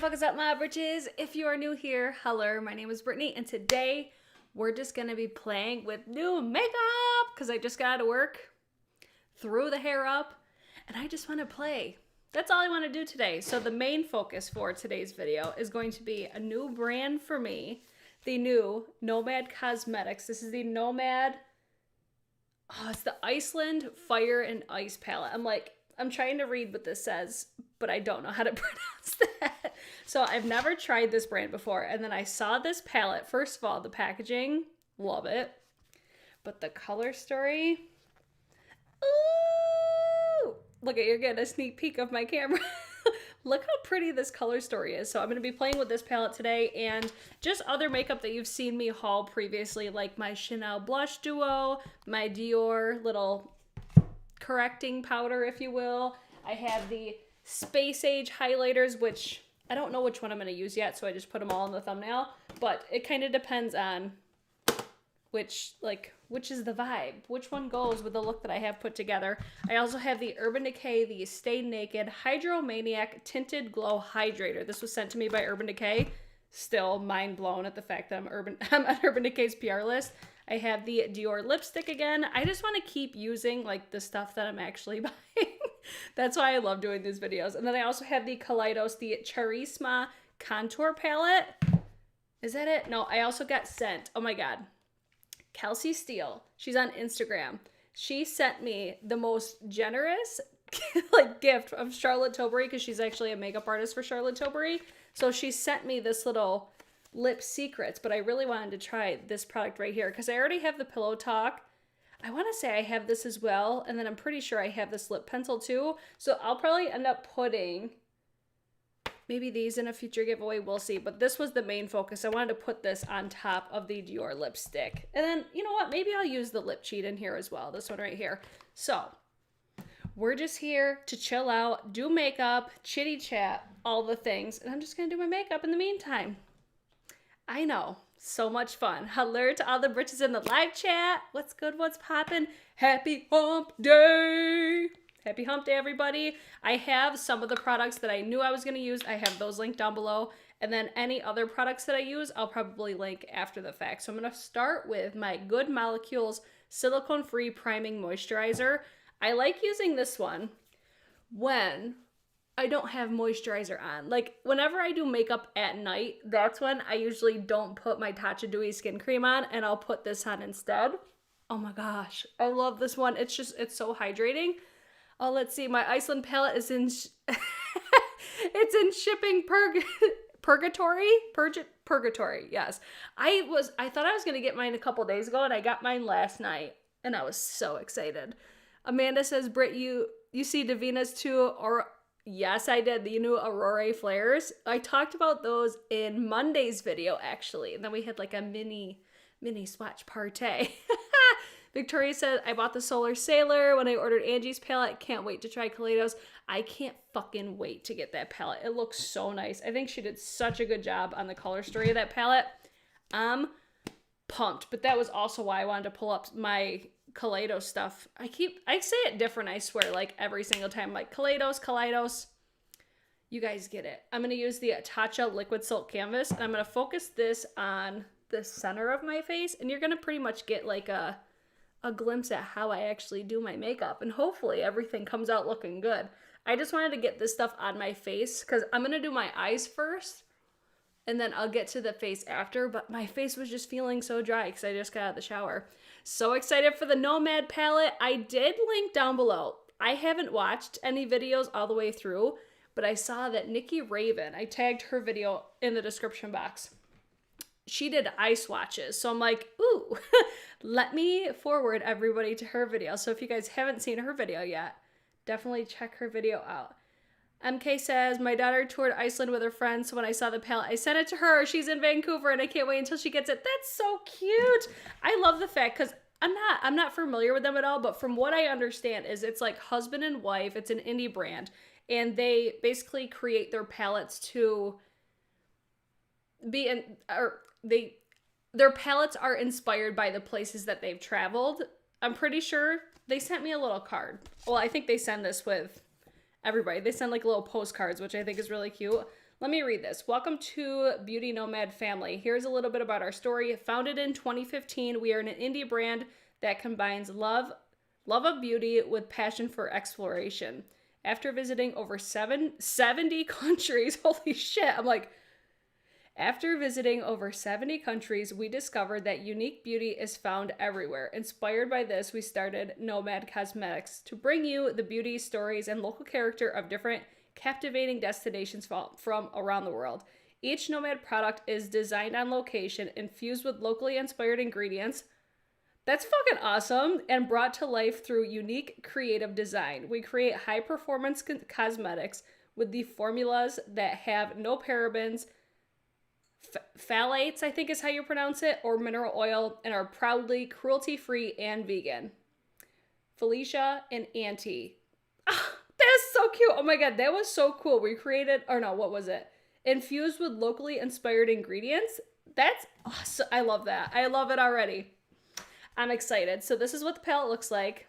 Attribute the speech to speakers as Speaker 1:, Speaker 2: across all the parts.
Speaker 1: fuck is up, my britches? If you are new here, hello, my name is Brittany, and today we're just gonna be playing with new makeup because I just got out of work, threw the hair up, and I just want to play. That's all I want to do today. So the main focus for today's video is going to be a new brand for me, the new Nomad Cosmetics. This is the Nomad, it's the Iceland Fire and Ice palette. I'm trying to read what this says, but I don't know how to pronounce that. So I've never tried this brand before. And then I saw this palette. First of all, the packaging, love it. But the color story, ooh! Look at, you're getting a sneak peek of my camera. Look how pretty this color story is. So I'm going to be playing with this palette today and just other makeup that you've seen me haul previously, like my Chanel Blush Duo, my Dior little correcting powder, if you will. I have the Space Age highlighters, which I don't know which one I'm going to use yet, so I just put them all in the thumbnail, but it kind of depends on which is the vibe, which one goes with the look that I have put together. I also have the Urban Decay, the Stay Naked Hydromaniac Tinted Glow Hydrator. This was sent to me by Urban Decay. Still mind blown at the fact that I'm on Urban Decay's PR list. I have the Dior Lipstick again. I just want to keep using like the stuff that I'm actually buying. That's why I love doing these videos. And then I also have the Kaleidos, the Charisma Contour Palette. Is that it? No, I also got sent, oh my God, Kelsey Steele. She's on Instagram. She sent me the most generous gift of Charlotte Tilbury, because she's actually a makeup artist for Charlotte Tilbury. So she sent me this little Lip Secrets, but I really wanted to try this product right here because I already have the Pillow Talk. I want to say I have this as well, and then I'm pretty sure I have this lip pencil too. So I'll probably end up putting maybe these in a future giveaway, we'll see. But this was the main focus. I wanted to put this on top of the Dior lipstick. And then, you know what? Maybe I'll use the lip cheat in here as well. This one right here. So we're just here to chill out, do makeup, chitty chat, all the things. And I'm just going to do my makeup in the meantime. I know, so much fun. Hello to all the britches in the live chat. What's good? What's poppin'? Happy hump day. Happy hump day, everybody. I have some of the products that I knew I was going to use. I have those linked down below. And then any other products that I use, I'll probably link after the fact. So I'm going to start with my Good Molecules Silicone-Free Priming Moisturizer. I like using this one when I don't have moisturizer on. Like, whenever I do makeup at night, that's when I usually don't put my Tatcha Dewy Skin Cream on, and I'll put this on instead. Oh my gosh, I love this one. It's so hydrating. Oh, let's see. My Iceland palette is in it's in shipping purgatory. Yes. I thought I was going to get mine a couple days ago, and I got mine last night, and I was so excited. Amanda says, Britt, you see Davina's too, or yes, I did. The new Aurora flares. I talked about those in Monday's video, actually. And then we had like a mini swatch party. Victoria said, I bought the Solar Sailor when I ordered Angie's palette. Can't wait to try Kaleidos. I can't fucking wait to get that palette. It looks so nice. I think she did such a good job on the color story of that palette. I'm pumped. But that was also why I wanted to pull up my Kaleidos stuff. I say it different, I swear, like every single time. Like Kaleidos. You guys get it. I'm going to use the Tatcha Liquid Silk Canvas, and I'm going to focus this on the center of my face, and you're going to pretty much get like a glimpse at how I actually do my makeup, and hopefully everything comes out looking good. I just wanted to get this stuff on my face because I'm going to do my eyes first, and then I'll get to the face after, but my face was just feeling so dry because I just got out of the shower. So excited for the Nomad palette. I did link down below. I haven't watched any videos all the way through, but I saw that Nikki Raven, I tagged her video in the description box. She did eye swatches. So I'm like, ooh, let me forward everybody to her video. So if you guys haven't seen her video yet, definitely check her video out. MK says, my daughter toured Iceland with her friends, so when I saw the palette, I sent it to her. She's in Vancouver, and I can't wait until she gets it. That's so cute. I love the fact, because I'm not familiar with them at all, but from what I understand is it's like husband and wife. It's an indie brand, and they basically create their palettes to be in, or their palettes are inspired by the places that they've traveled. I'm pretty sure they sent me a little card. Well, I think they send this with everybody. They send like little postcards, which I think is really cute. Let me read this. Welcome to Beauty Nomad family. Here's a little bit about our story. Founded in 2015, we are an indie brand that combines love of beauty with passion for exploration. After visiting over 70 countries, holy shit, I'm like, after visiting over 70 countries, we discovered that unique beauty is found everywhere. Inspired by this, we started Nomad Cosmetics to bring you the beauty stories and local character of different captivating destinations from around the world. Each Nomad product is designed on location, infused with locally inspired ingredients. That's fucking awesome, and brought to life through unique creative design. We create high-performance cosmetics with the formulas that have no parabens, phthalates, I think is how you pronounce it, or mineral oil, and are proudly cruelty-free and vegan. Felicia and Auntie. That's so cute. Oh my god, that was so cool. We created, or no, what was it? Infused with locally inspired ingredients. That's awesome. I love that. I love it already. I'm excited. So this is what the palette looks like.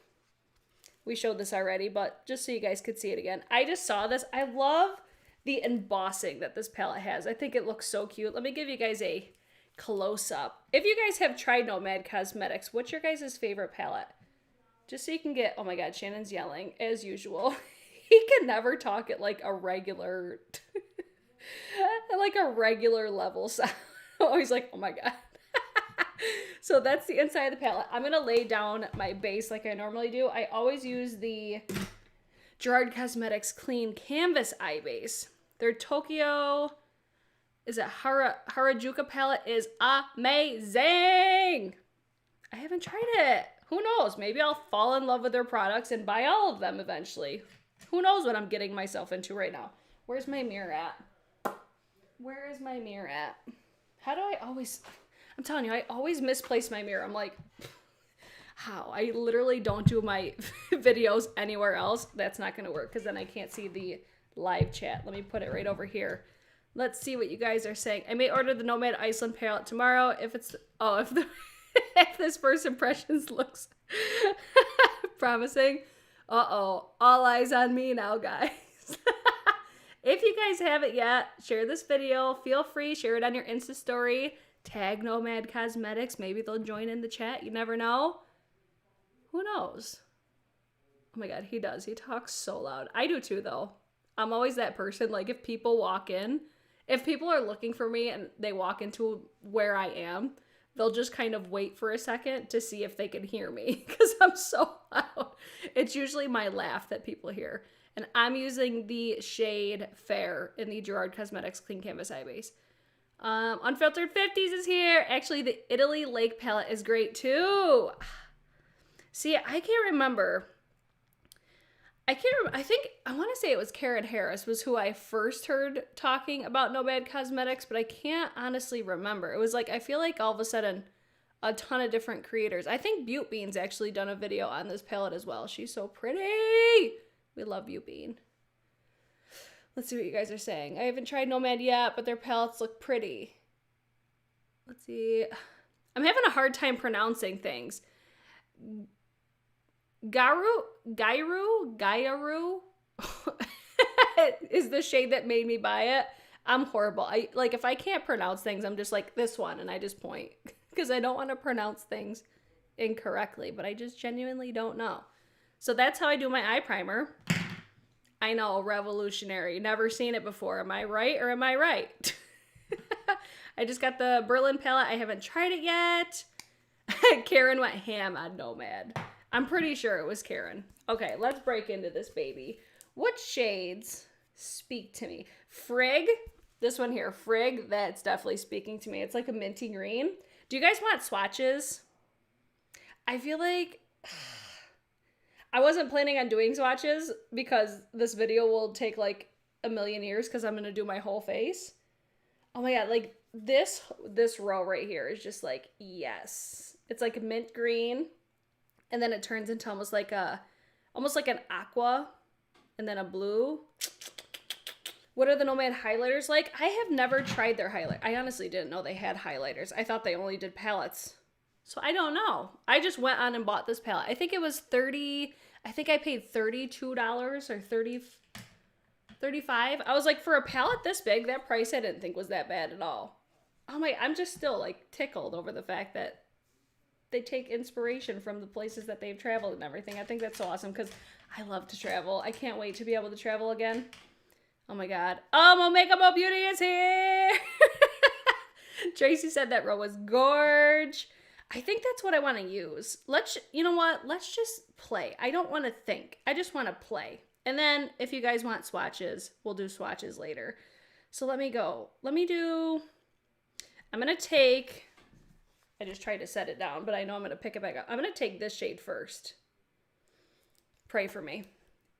Speaker 1: We showed this already, but just so you guys could see it again. I just saw this. I love the embossing that this palette has. I think it looks so cute. Let me give you guys a close-up. If you guys have tried Nomad Cosmetics, what's your guys' favorite palette? Just so you can get, oh my god, Shannon's yelling, as usual. He can never talk at like a regular, level sound. Always like, oh my god. So that's the inside of the palette. I'm going to lay down my base like I normally do. I always use the Gerard Cosmetics Clean Canvas Eye Base. Their Tokyo, is it Harajuku palette is amazing. I haven't tried it. Who knows? Maybe I'll fall in love with their products and buy all of them eventually. Who knows what I'm getting myself into right now. Where's my mirror at? Where is my mirror at? How do I always... I'm telling you, I always misplace my mirror. I'm like, how? I literally don't do my videos anywhere else. That's not going to work because then I can't see the live chat. Let me put it right over here. Let's see what you guys are saying. I may order the Nomad Iceland palette tomorrow if it's... Oh, if this first impressions looks promising. Uh-oh. All eyes on me now, guys. If you guys haven't yet, share this video. Feel free. Share it on your Insta story. Tag Nomad Cosmetics. Maybe they'll join in the chat. You never know. Who knows? Oh my god, he does. He talks so loud. I do too, though. I'm always that person. Like, if people walk in, if people are looking for me and they walk into where I am, they'll just kind of wait for a second to see if they can hear me because I'm so loud. It's usually my laugh that people hear. And I'm using the shade Fair in the Gerard Cosmetics Clean Canvas Eye Base. Unfiltered 50s is here. Actually, the Italy Lake palette is great too. See, I can't remember. I think, I want to say it was Karen Harris was who I first heard talking about Nomad Cosmetics, but I can't honestly remember. It was like, I feel like all of a sudden, a ton of different creators. I think Butte Bean's actually done a video on this palette as well. She's so pretty. We love Butte Bean. Let's see what you guys are saying. I haven't tried Nomad yet, but their palettes look pretty. Let's see. I'm having a hard time pronouncing things. Gairu is the shade that made me buy it. I'm horrible. If I can't pronounce things, I'm just like this one and I just point because I don't want to pronounce things incorrectly, but I just genuinely don't know. So that's how I do my eye primer. I know, revolutionary. Never seen it before. Am I right or am I right? I just got the Berlin palette. I haven't tried it yet. Karen went ham on Nomad. I'm pretty sure it was Karen. Okay, let's break into this baby. What shades speak to me? Frig, this one here, Frig, that's definitely speaking to me. It's like a minty green. Do you guys want swatches? I feel like... I wasn't planning on doing swatches because this video will take like a million years because I'm going to do my whole face. Oh my god, like this row right here is just like, yes. It's like a mint green and then it turns into almost like an aqua and then a blue. What are the Nomad highlighters like? I have never tried their highlight. I honestly didn't know they had highlighters. I thought they only did palettes. So I don't know. I just went on and bought this palette. I think it was I think I paid $32 or 30. $35. I was like, for a palette this big, that price I didn't think was that bad at all. Oh my, I'm just still like tickled over the fact that they take inspiration from the places that they've traveled and everything. I think that's so awesome because I love to travel. I can't wait to be able to travel again. Oh my God. Oh, Mo Makeup, Mo Beauty is here. Tracy said that row was gorge. I think that's what I want to use. You know what? Let's just play. I don't want to think. I just want to play. And then if you guys want swatches, we'll do swatches later. So let me go. I'm going to take, I just tried to set it down, but I know I'm going to pick it back up. I'm going to take this shade first. Pray for me.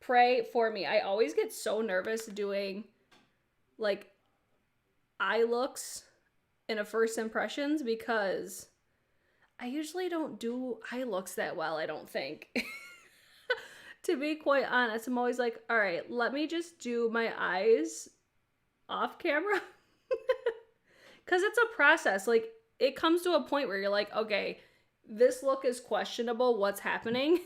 Speaker 1: Pray for me. I always get so nervous doing like eye looks in a first impressions because I usually don't do eye looks that well, I don't think. To be quite honest, I'm always like, all right, let me just do my eyes off camera. Because it's a process. Like, it comes to a point where you're like, okay, this look is questionable. What's happening?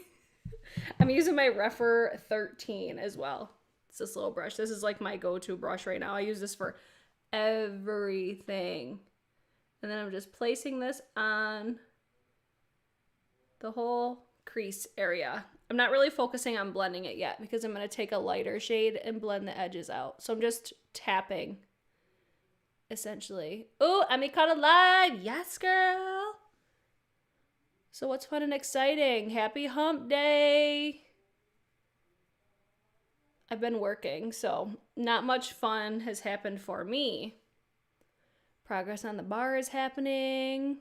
Speaker 1: I'm using my Refer 13 as well. It's this little brush. This is like my go-to brush right now. I use this for everything. And then I'm just placing this on the whole crease area. I'm not really focusing on blending it yet because I'm going to take a lighter shade and blend the edges out. So I'm just tapping, essentially. Oh, Emmy caught a live. Yes, girl. So what's fun and exciting? Happy hump day. I've been working, so not much fun has happened for me. Progress on the bar is happening.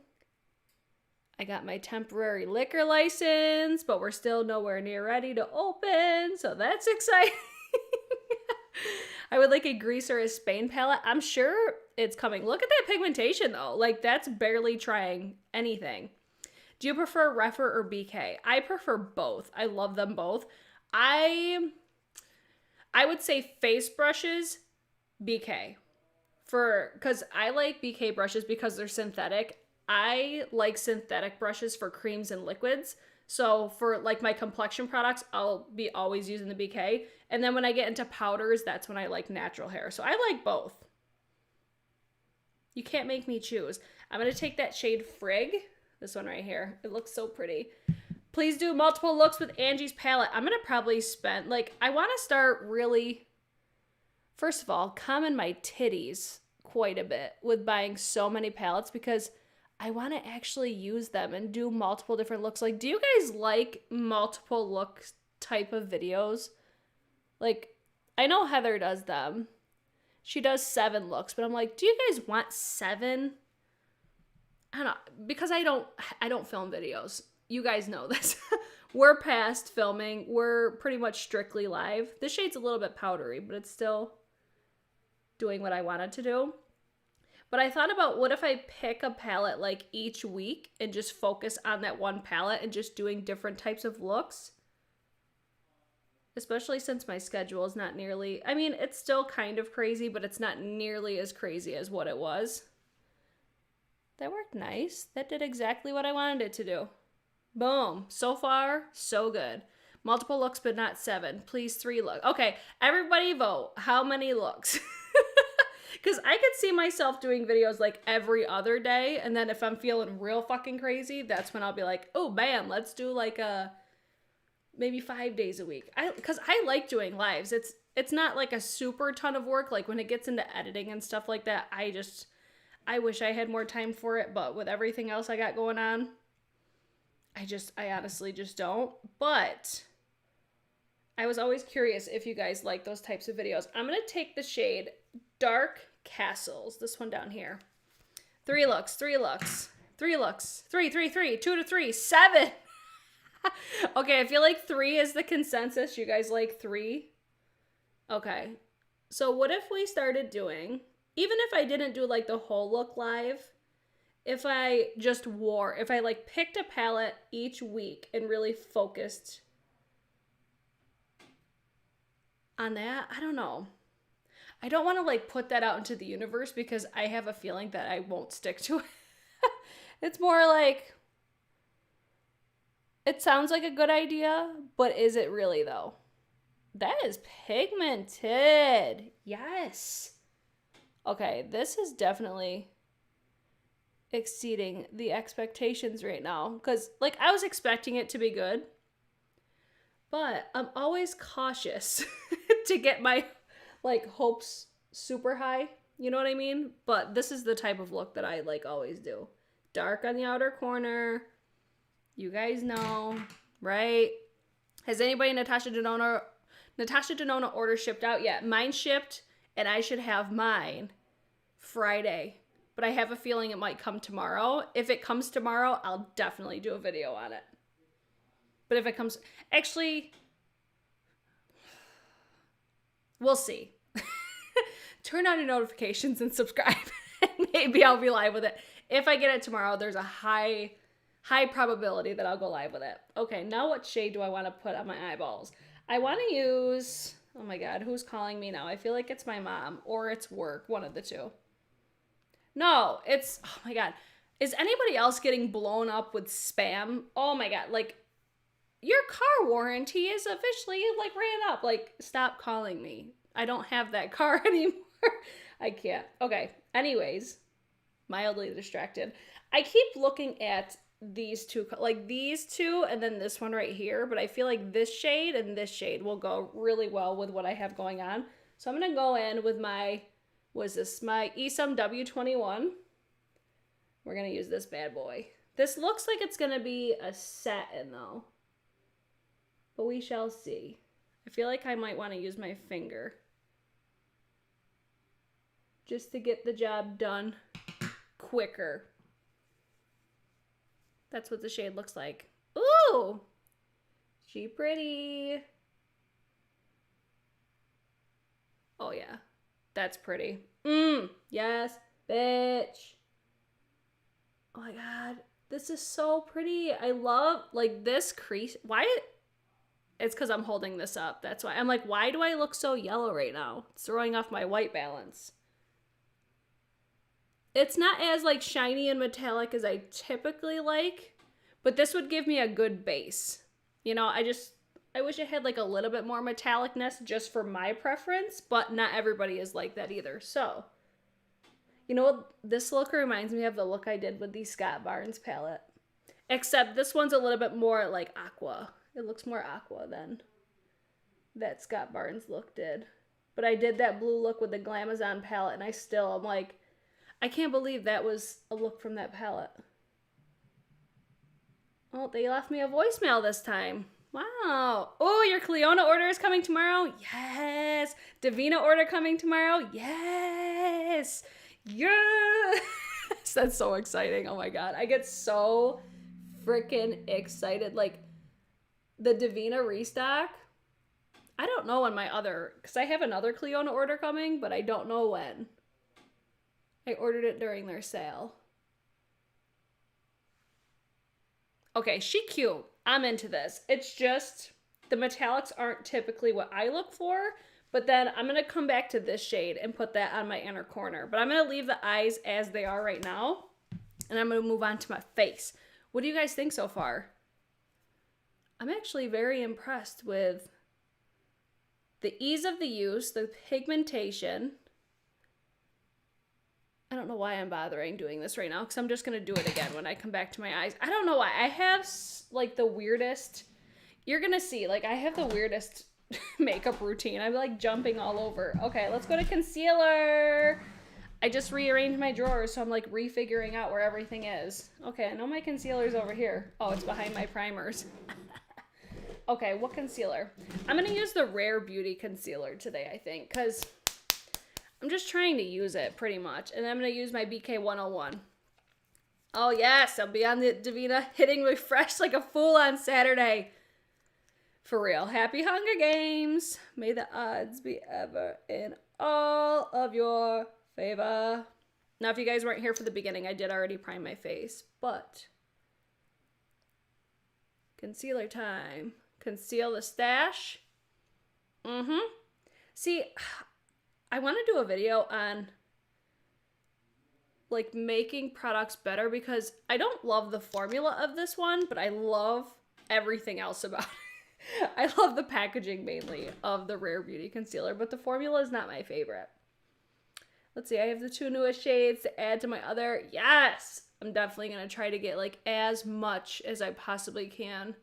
Speaker 1: I got my temporary liquor license, but we're still nowhere near ready to open, so that's exciting. I would like a grease or a Spain palette. I'm sure it's coming. Look at that pigmentation, though. Like, that's barely trying anything. Do you prefer Refer or BK? I prefer both. I love them both. I would say face brushes, BK. Because I like BK brushes because they're synthetic. I like synthetic brushes for creams and liquids. So for like my complexion products, I'll be always using the BK. And then when I get into powders, that's when I like natural hair. So I like both. You can't make me choose. I'm going to take that shade Frig. This one right here. It looks so pretty. Please do multiple looks with Angie's palette. I'm going to probably spend, like, I want to start really, first of all, calming my titties quite a bit with buying so many palettes because I want to actually use them and do multiple different looks. Like, do you guys like multiple look type of videos? Like, I know Heather does them. She does 7 looks, but I'm like, do you guys want 7? I don't know, because I don't film videos. You guys know this. We're past filming. We're pretty much strictly live. This shade's a little bit powdery, but it's still doing what I wanted to do. But I thought about what if I pick a palette like each week and just focus on that one palette and just doing different types of looks. Especially since my schedule is not nearly, I mean, it's still kind of crazy, but it's not nearly as crazy as what it was. That worked nice. That did exactly what I wanted it to do. Boom. So far, so good. Multiple looks, but not 7. Please, 3 looks. Okay, everybody vote. How many looks? Because I could see myself doing videos like every other day, and then if I'm feeling real fucking crazy, that's when I'll be like, oh, bam, let's do like maybe 5 days a week. Because I like doing lives. It's not like a super ton of work. Like when it gets into editing and stuff like that, I wish I had more time for it, but with everything else I got going on, I honestly just don't. But I was always curious if you guys like those types of videos. I'm going to take the shade Dark Castles, this one down here. 3 looks, 3 looks, 3 looks, 3, 3, 3, 2 to 3, 7. Okay, I feel like 3 is the consensus. You guys like 3? Okay. So what if we started doing, even if I didn't do like the whole look live, if I like picked a palette each week and really focused on that, I don't know. I don't want to like put that out into the universe because I have a feeling that I won't stick to it. It's more like, it sounds like a good idea, but is it really though? that is pigmented. Yes. Okay, this is definitely exceeding the expectations right now. Because, like, I was expecting it to be good. But I'm always cautious to get my, like, hopes super high. You know what I mean? But this is the type of look that I, like, always do. Dark on the outer corner. You guys know, right? Has anybody Natasha Denona order shipped out yet? Mine shipped, and I should have mine Friday. But I have a feeling it might come tomorrow. If it comes tomorrow, I'll definitely do a video on it. But if it comes, actually, we'll see. Turn on your notifications and subscribe. Maybe I'll be live with it. If I get it tomorrow, there's a high probability that I'll go live with it. Okay, now what shade do I want to put on my eyeballs? I want to use, oh my God, who's calling me now? I feel like it's my mom or it's work, one of the two. No, it's, oh my God. Is anybody else getting blown up with spam? Oh my God, like, your car warranty is officially, like, ran up. Like, stop calling me. I don't have that car anymore. I can't. Okay. Anyways, mildly distracted. I keep looking at these two, like these two and then this one right here, but I feel like this shade and this shade will go really well with what I have going on. So I'm going to go in with my, was this my Esum W21? We're going to use this bad boy. This looks like it's going to be a satin though. But we shall see. I feel like I might want to use my finger just to get the job done quicker. That's what the shade looks like. Ooh! She pretty. Oh yeah. That's pretty. Yes, bitch. Oh my God. This is so pretty. I love, like, this crease. Why? It's because I'm holding this up. That's why. I'm like, why do I look so yellow right now? It's throwing off my white balance. It's not as, like, shiny and metallic as I typically like, but this would give me a good base. You know, I wish it had, like, a little bit more metallicness just for my preference, but not everybody is like that either. So, you know what? This look reminds me of the look I did with the Scott Barnes palette. Except this one's a little bit more, like, aqua. It looks more aqua than that Scott Barnes look did. But I did that blue look with the Glamazon palette, and I'm like, I can't believe that was a look from that palette. Oh, they left me a voicemail this time. Wow. Oh, your Cleona order is coming tomorrow? Yes. Davina order coming tomorrow? Yes. Yes. That's so exciting. Oh my God. I get so freaking excited. Like, the Davina restock, I don't know when because I have another Cleona order coming, but I don't know when. I ordered it during their sale. Okay, she cute. I'm into this. It's just, the metallics aren't typically what I look for, but then I'm going to come back to this shade and put that on my inner corner. But I'm going to leave the eyes as they are right now, and I'm going to move on to my face. What do you guys think so far? I'm actually very impressed with the ease of the use, the pigmentation. I don't know why I'm bothering doing this right now, because I'm just going to do it again when I come back to my eyes. I don't know why. I have, like, the weirdest, you're going to see, like, I have the weirdest makeup routine. I'm, like, jumping all over. Okay, let's go to concealer. I just rearranged my drawers, so I'm, like, refiguring out where everything is. Okay, I know my concealer's over here. Oh, it's behind my primers. Okay, what concealer? I'm going to use the Rare Beauty concealer today, I think, because I'm just trying to use it pretty much. And I'm going to use my BK 101. Oh, yes, I'll be on the Davina hitting refresh like a fool on Saturday. For real. Happy Hunger Games. May the odds be ever in all of your favor. Now, if you guys weren't here for the beginning, I did already prime my face, but concealer time. Conceal the stash. See, I want to do a video on, like, making products better, because I don't love the formula of this one, but I love everything else about it. I love the packaging mainly of the Rare Beauty concealer, but the formula is not my favorite. Let's see, I have the 2 newest shades to add to my other. Yes! I'm definitely going to try to get like as much as I possibly can.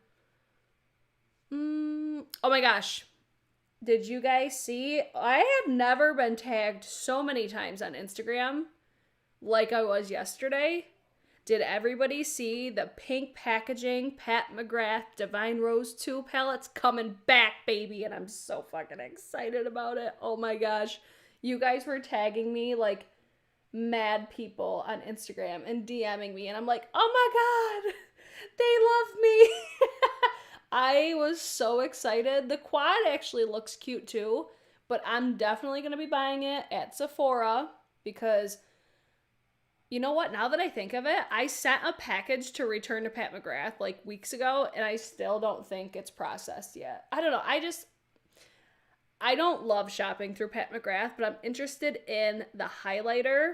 Speaker 1: Oh my gosh. Did you guys see? I have never been tagged so many times on Instagram like I was yesterday. Did everybody see the pink packaging Pat McGrath Divine Rose 2 palettes coming back, baby? And I'm so fucking excited about it. Oh my gosh. You guys were tagging me like mad people on Instagram and DMing me. And I'm like, oh my God, they love me. I was so excited. The quad actually looks cute too. But I'm definitely going to be buying it at Sephora because... You know what? Now that I think of it, I sent a package to return to Pat McGrath like weeks ago, and I still don't think it's processed yet. I don't know. I don't love shopping through Pat McGrath, but I'm interested in the highlighter.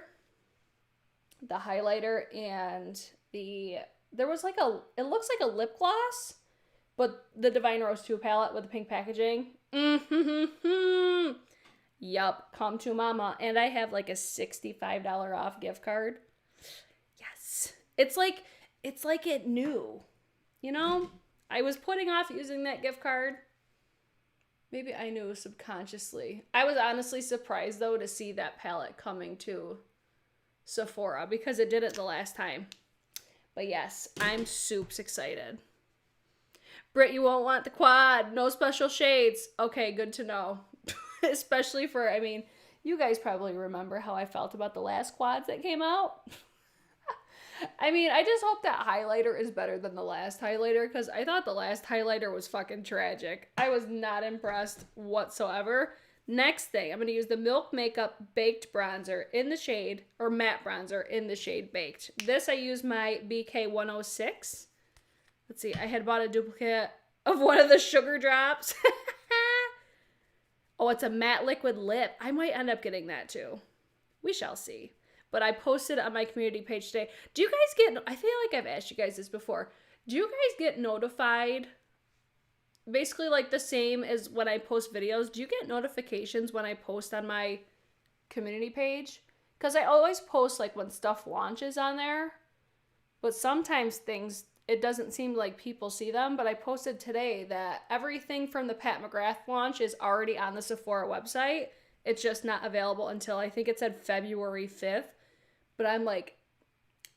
Speaker 1: The highlighter and there was like it looks like a lip gloss, but the Divine Rose 2 palette with the pink packaging. Yup, come to mama. And I have like a $65 off gift card. Yes. It's like it new. You know? I was putting off using that gift card. Maybe I knew subconsciously. I was honestly surprised though to see that palette coming to Sephora because it didn't the last time. But yes, I'm soups excited. Brit, you won't want the quad. No special shades. Okay, good to know. Especially for, I mean, you guys probably remember how I felt about the last quads that came out. I mean, I just hope that highlighter is better than the last highlighter because I thought the last highlighter was fucking tragic. I was not impressed whatsoever. Next thing, I'm going to use the Milk Makeup Baked Bronzer in the shade, or matte bronzer in the shade Baked. This, I use my BK 106. Let's see, I had bought a duplicate of one of the sugar drops. Oh, it's a matte liquid lip. I might end up getting that too. We shall see. But I posted on my community page today. Do you guys get, I feel like I've asked you guys this before. Do you guys get notified? Basically like the same as when I post videos. Do you get notifications when I post on my community page? Because I always post like when stuff launches on there. But sometimes things, it doesn't seem like people see them, but I posted today that everything from the Pat McGrath launch is already on the Sephora website. It's just not available until, I think it said February 5th, but I'm like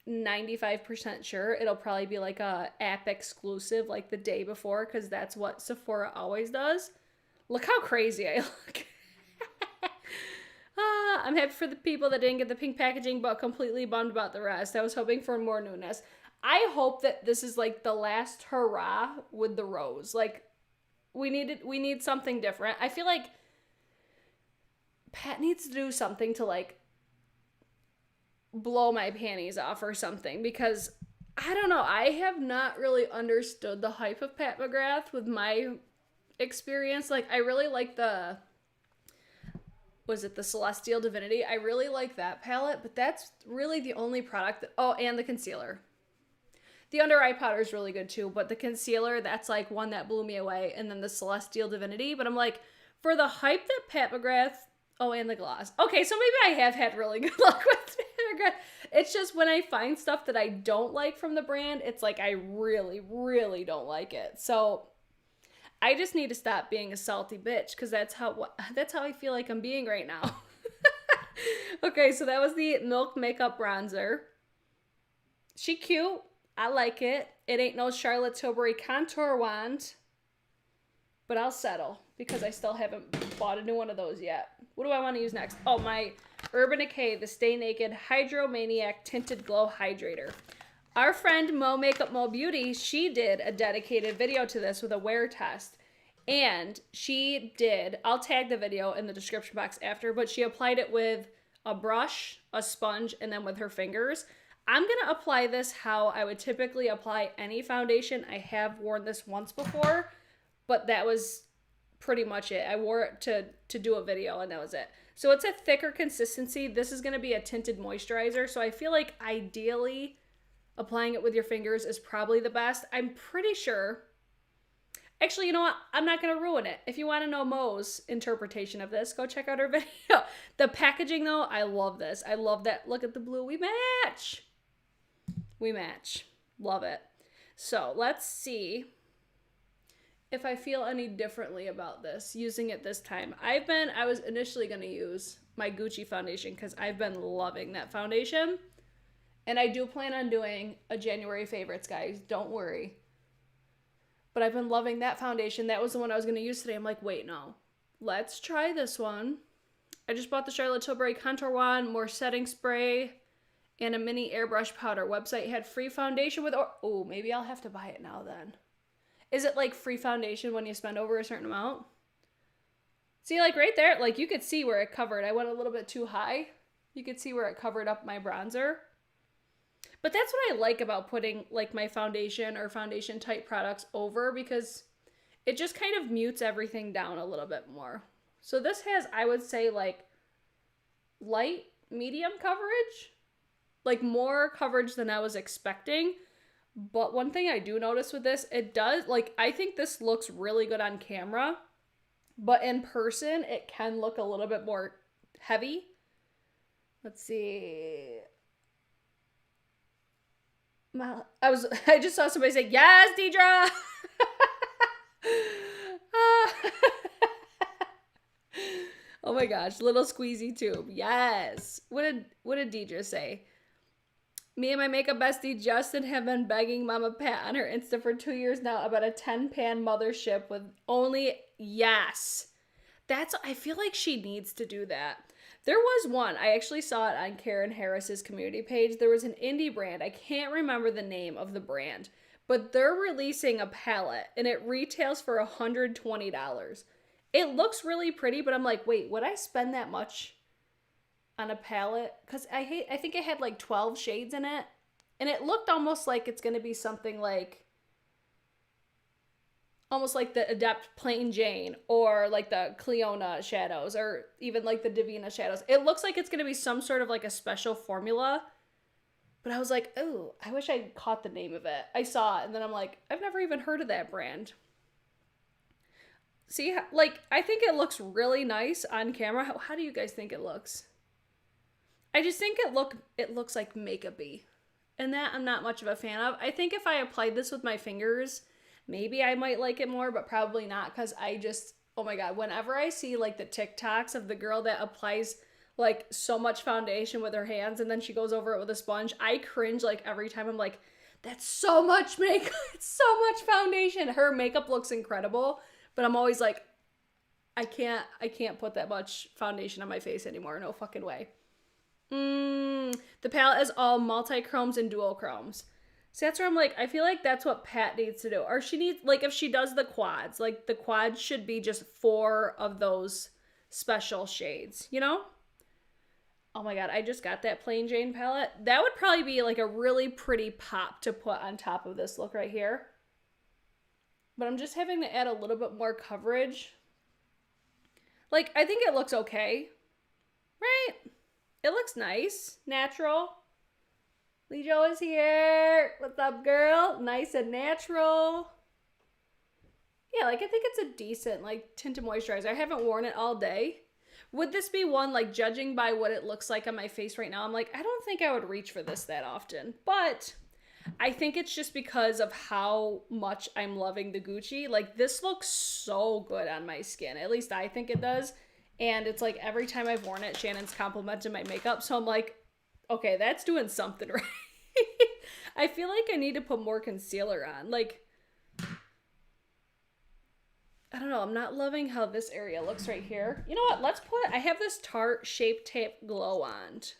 Speaker 1: 95% sure it'll probably be like a app exclusive like the day before because that's what Sephora always does. Look how crazy I look. I'm happy for the people that didn't get the pink packaging, but completely bummed about the rest. I was hoping for more newness. I hope that this is like the last hurrah with the rose. Like we need something different. I feel like Pat needs to do something to like blow my panties off or something because I don't know. I have not really understood the hype of Pat McGrath with my experience. Like I really like the Celestial Divinity? I really like that palette, but that's really the only product that, oh, and the concealer. The under eye powder is really good too, but the concealer, that's like one that blew me away, and then the Celestial Divinity. But I'm like, for the hype that Pat McGrath, oh, and the gloss. Okay, so maybe I have had really good luck with Pat McGrath. It's just when I find stuff that I don't like from the brand, it's like I really, really don't like it. So I just need to stop being a salty bitch because that's how I feel like I'm being right now. Okay, so that was the Milk Makeup Bronzer. She cute. I like it. It ain't no Charlotte Tilbury contour wand, but I'll settle because I still haven't bought a new one of those yet. What do I want to use next? Oh, my Urban Decay, the Stay Naked Hydromaniac Tinted Glow Hydrator. Our friend Mo Makeup Mo Beauty, she did a dedicated video to this with a wear test. And she did, I'll tag the video in the description box after, but she applied it with a brush, a sponge, and then with her fingers. I'm going to apply this how I would typically apply any foundation. I have worn this once before, but that was pretty much it. I wore it to do a video, and that was it. So it's a thicker consistency. This is going to be a tinted moisturizer, so I feel like ideally applying it with your fingers is probably the best. I'm pretty sure. Actually, you know what? I'm not going to ruin it. If you want to know Mo's interpretation of this, go check out her video. The packaging, though, I love this. I love that. Look at the blue. We match. We match. Love it. So let's see if I feel any differently about this, using it this time. I was initially going to use my Gucci foundation because I've been loving that foundation. And I do plan on doing a January favorites, guys. Don't worry. But I've been loving that foundation. That was the one I was going to use today. I'm like, wait, no. Let's try this one. I just bought the Charlotte Tilbury Contour Wand, more setting spray, and a mini airbrush powder. Website had free foundation with... Oh, maybe I'll have to buy it now then. Is it like free foundation when you spend over a certain amount? See, like right there, like you could see where it covered. I went a little bit too high. You could see where it covered up my bronzer. But that's what I like about putting like my foundation or foundation type products over, because it just kind of mutes everything down a little bit more. So this has, I would say, like light medium coverage, like more coverage than I was expecting. But one thing I do notice with this, it does, like, I think this looks really good on camera, but in person it can look a little bit more heavy. Let's see. I just saw somebody say, yes, Deidre! Oh my gosh, little squeezy tube. Yes. What did Deidre say? Me and my makeup bestie Justin have been begging Mama Pat on her Insta for 2 years now about a 10-pan mothership with only, yes. I feel like she needs to do that. There was one, I actually saw it on Karen Harris's community page. There was an indie brand. I can't remember the name of the brand, but they're releasing a palette and it retails for $120. It looks really pretty, but I'm like, wait, would I spend that much on a palette? Because I think it had like 12 shades in it, and it looked almost like it's going to be something like, almost like the Adept Plain Jane, or like the Cleona shadows, or even like the Divina shadows. It looks like it's going to be some sort of like a special formula, but I was like, oh, I wish I caught the name of it. I saw it, and then I'm like, I've never even heard of that brand. See, like, I think it looks really nice on camera. How do you guys think it looks? I just think it looks like makeup-y, and that I'm not much of a fan of. I think if I applied this with my fingers, maybe I might like it more, but probably not, because I just, oh my god, whenever I see like the TikToks of the girl that applies like so much foundation with her hands and then she goes over it with a sponge, I cringe like every time. I'm like, that's so much makeup, it's so much foundation. Her makeup looks incredible, but I'm always like, I can't put that much foundation on my face anymore, no fucking way. The palette is all multi-chromes and dual chromes. So that's where I'm like, I feel like that's what Pat needs to do. Or she needs, like, if she does the quads, like, the quads should be just 4 of those special shades, you know? Oh my god, I just got that Plain Jane palette. That would probably be, like, a really pretty pop to put on top of this look right here. But I'm just having to add a little bit more coverage. Like, I think it looks okay. Right? It looks nice. Natural. Lee Jo is here. What's up, girl? Nice and natural. Yeah, like, I think it's a decent, like, tinted moisturizer. I haven't worn it all day. Would this be one, like, judging by what it looks like on my face right now, I'm like, I don't think I would reach for this that often. But I think it's just because of how much I'm loving the Gucci. Like, this looks so good on my skin. At least I think it does. And it's like every time I've worn it, Shannon's complimented my makeup. So I'm like, okay, that's doing something right. I feel like I need to put more concealer on. Like, I don't know. I'm not loving how this area looks right here. You know what? I have this Tarte Shape Tape Glow Wand.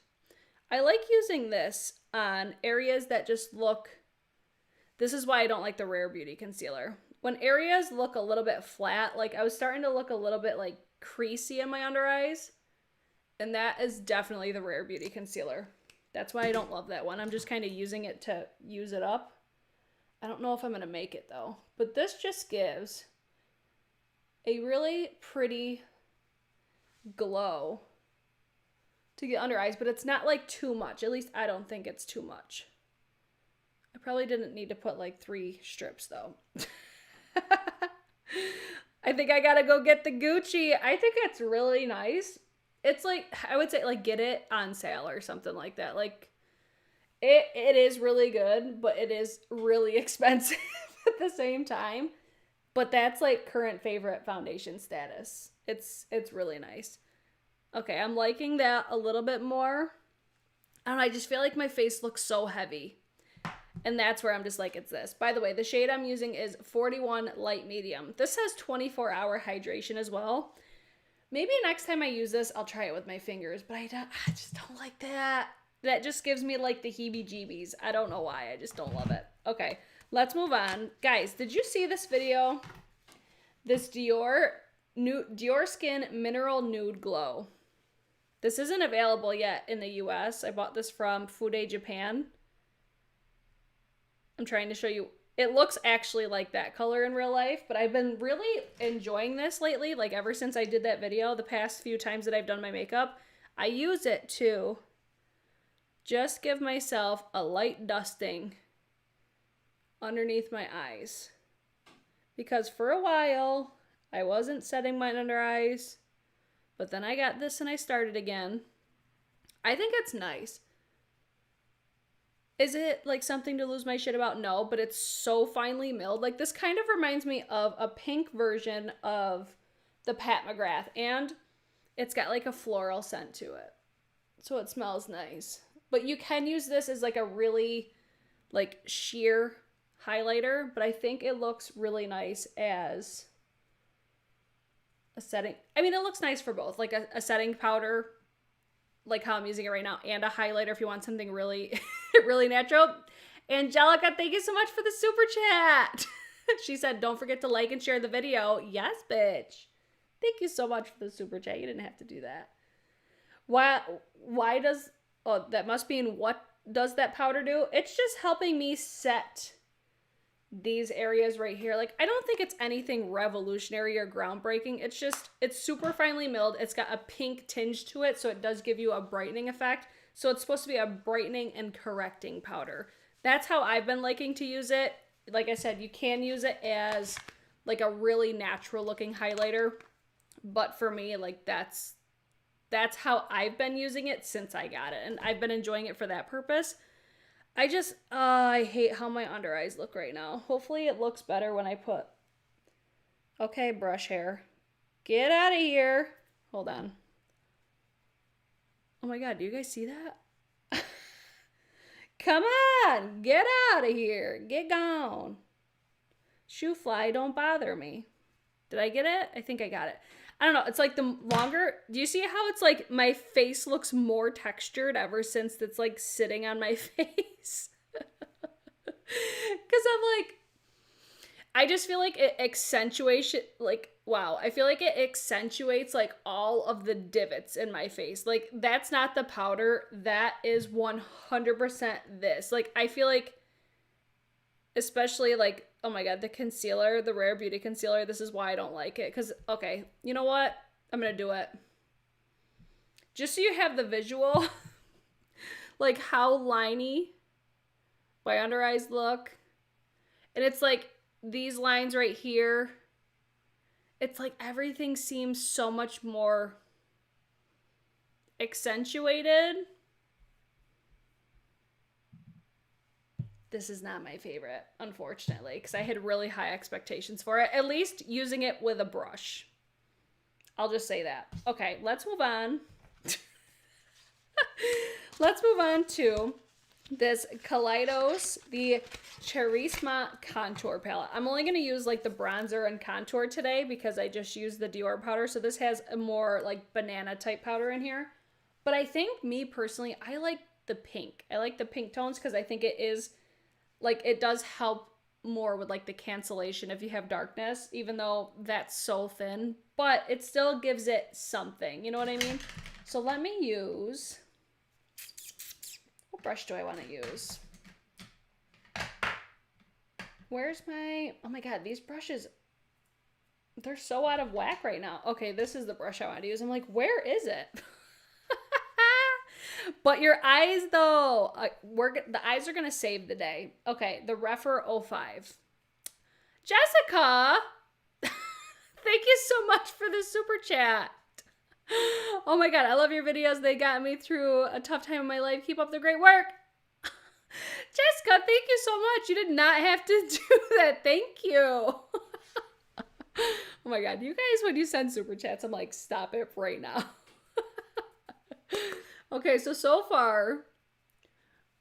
Speaker 1: I like using this on areas that just look, this is why I don't like the Rare Beauty concealer. When areas look a little bit flat, like I was starting to look a little bit like creasy in my under eyes, and that is definitely the Rare Beauty concealer. That's why I don't love that one. I'm just kind of using it to use it up. I don't know if I'm going to make it though, but this just gives a really pretty glow to get under eyes, but it's not like too much. At least I don't think it's too much. I probably didn't need to put like 3 strips though. I think I gotta go get the Gucci. I think it's really nice. It's like, I would say like get it on sale or something like that. Like it is really good, but it is really expensive at the same time. But that's like current favorite foundation status. It's really nice. Okay, I'm liking that a little bit more. I don't know, I just feel like my face looks so heavy. And that's where I'm just like, it's this. By the way, the shade I'm using is 41 Light Medium. This has 24-hour hydration as well. Maybe next time I use this, I'll try it with my fingers, but I just don't like that. That just gives me like the heebie-jeebies. I don't know why, I just don't love it. Okay, let's move on. Guys, did you see this video? This Dior Skin Mineral Nude Glow. This isn't available yet in the US. I bought this from Fude Japan. I'm trying to show you. It looks actually like that color in real life, but I've been really enjoying this lately. Like ever since I did that video, the past few times that I've done my makeup, I use it to just give myself a light dusting underneath my eyes. Because for a while, I wasn't setting mine under eyes, but then I got this and I started again. I think it's nice. Is it like something to lose my shit about? No, but it's so finely milled. Like this kind of reminds me of a pink version of the Pat McGrath, and it's got like a floral scent to it. So it smells nice. But you can use this as like a really like sheer highlighter, but I think it looks really nice as a setting. I mean, it looks nice for both, like a setting powder, like how I'm using it right now, and a highlighter if you want something really, really natural. Angelica, thank you so much for the super chat. She said, don't forget to like and share the video. Yes, bitch. Thank you so much for the super chat. You didn't have to do that. Why does, oh, that must mean what does that powder do? It's just helping me set these areas right here. Like, I don't think it's anything revolutionary or groundbreaking. It's just, it's super finely milled. It's got a pink tinge to it, so it does give you a brightening effect. So it's supposed to be a brightening and correcting powder. That's how I've been liking to use it. Like I said, you can use it as like a really natural looking highlighter, but for me, like that's how I've been using it since I got it, and I've been enjoying it for that purpose. I just, I hate how my under eyes look right now. Hopefully it looks better when I put, okay, brush hair. Get out of here. Hold on. Oh my God, do you guys see that? Come on, get out of here. Get gone. Shoe fly, don't bother me. Did I get it? I think I got it. I don't know. It's like the longer, do you see how it's like my face looks more textured ever since it's like sitting on my face? Because I'm like, I just feel like it accentuates, like, wow. I feel like it accentuates like all of the divots in my face. Like, that's not the powder. That is 100% this. Like, I feel like, especially like, oh my God, the concealer, the Rare Beauty concealer, this is why I don't like it. Because, okay, you know what? I'm going to do it. Just so you have the visual, like how liney my under eyes look. And it's like these lines right here. It's like everything seems so much more accentuated. This is not my favorite, unfortunately, because I had really high expectations for it, at least using it with a brush. I'll just say that. Okay, let's move on. Let's move on to this Kaleidos, the Charisma Contour Palette. I'm only going to use like the bronzer and contour today because I just used the Dior powder, so this has a more like banana type powder in here. But I think, me personally, I like the pink. I like the pink tones because I think it is, like, it does help more with like the cancellation if you have darkness, even though that's so thin, but it still gives it something, you know what I mean? So let me use, what brush do I want to use? Where's my, oh my God, these brushes, they're so out of whack right now. Okay, this is the brush I want to use. I'm like, where is it? But your eyes, though, the eyes are going to save the day. Okay, the Refer 05. Jessica! Thank you so much for the super chat. Oh my God, I love your videos. They got me through a tough time in my life. Keep up the great work. Jessica, thank you so much. You did not have to do that. Thank you. Oh my God, you guys, when you send super chats, I'm like, stop it right now. Okay, so far,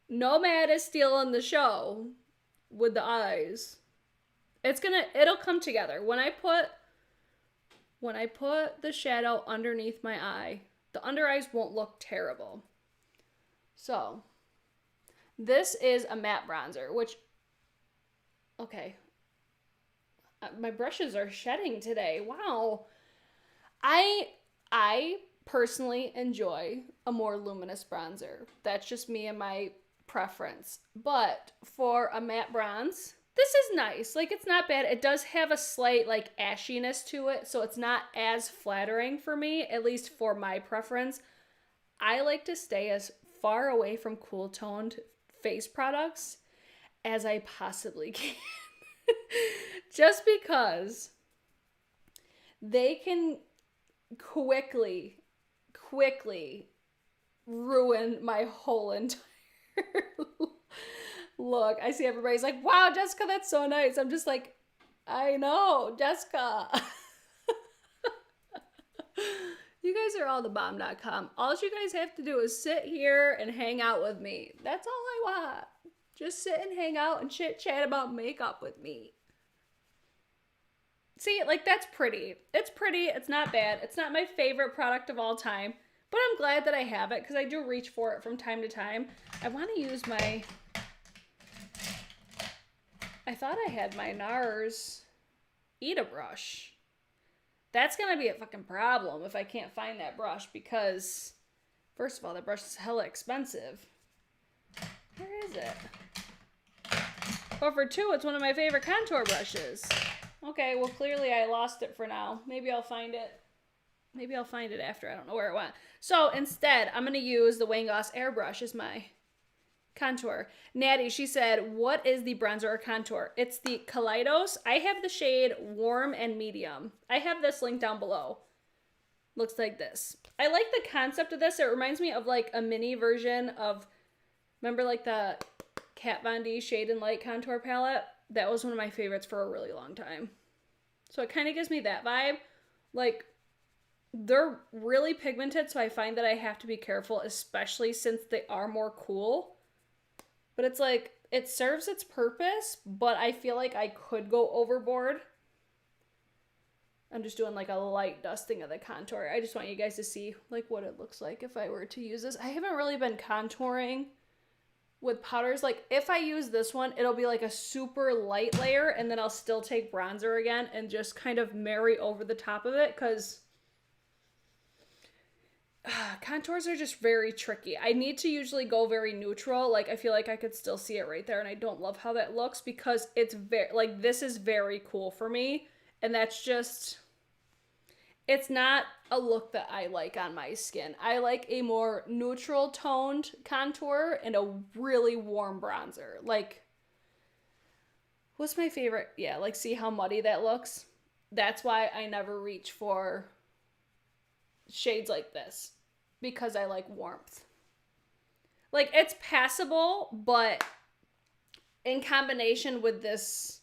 Speaker 1: Nomad is stealing the show with the eyes. It'll come together. When I put the shadow underneath my eye, the under eyes won't look terrible. So, this is a matte bronzer, which, okay. My brushes are shedding today. Wow. I personally enjoy a more luminous bronzer. That's just me and my preference. But for a matte bronze, this is nice. Like, it's not bad. It does have a slight, like, ashiness to it, so it's not as flattering for me, at least for my preference. I like to stay as far away from cool-toned face products as I possibly can. Just because they can quickly ruin my whole entire look. I see everybody's like, wow, Jessica, that's so nice. I'm just like, I know, Jessica. You guys are all the bomb.com. All you guys have to do is sit here and hang out with me. That's all I want. Just sit and hang out and chit chat about makeup with me. See, like, that's pretty. It's pretty. It's not bad. It's not my favorite product of all time, but I'm glad that I have it because I do reach for it from time to time. I want to use my... I thought I had my NARS Ita brush. That's going to be a fucking problem if I can't find that brush because, first of all, that brush is hella expensive. Where is it? But for two, it's one of my favorite contour brushes. Okay, well, clearly I lost it for now. Maybe I'll find it. Maybe I'll find it after. I don't know where it went. So instead, I'm going to use the Wayne Goss Airbrush as my contour. Natty, she said, what is the bronzer or contour? It's the Kaleidos. I have the shade Warm and Medium. I have this link down below. Looks like this. I like the concept of this. It reminds me of like a mini version of, remember like the Kat Von D Shade and Light contour palette? That was one of my favorites for a really long time. So it kind of gives me that vibe. Like, they're really pigmented, so I find that I have to be careful, especially since they are more cool. But it's like, it serves its purpose, but I feel like I could go overboard. I'm just doing like a light dusting of the contour. I just want you guys to see like what it looks like if I were to use this. I haven't really been contouring with powders. Like, if I use this one, it'll be like a super light layer, and then I'll still take bronzer again and just kind of marry over the top of it, because contours are just very tricky. I need to usually go very neutral. Like, I feel like I could still see it right there, and I don't love how that looks because it's very, like, this is very cool for me, and that's just... It's not a look that I like on my skin. I like a more neutral toned contour and a really warm bronzer. Like, what's my favorite? Yeah, like, see how muddy that looks? That's why I never reach for shades like this, because I like warmth. Like, it's passable, but in combination with this,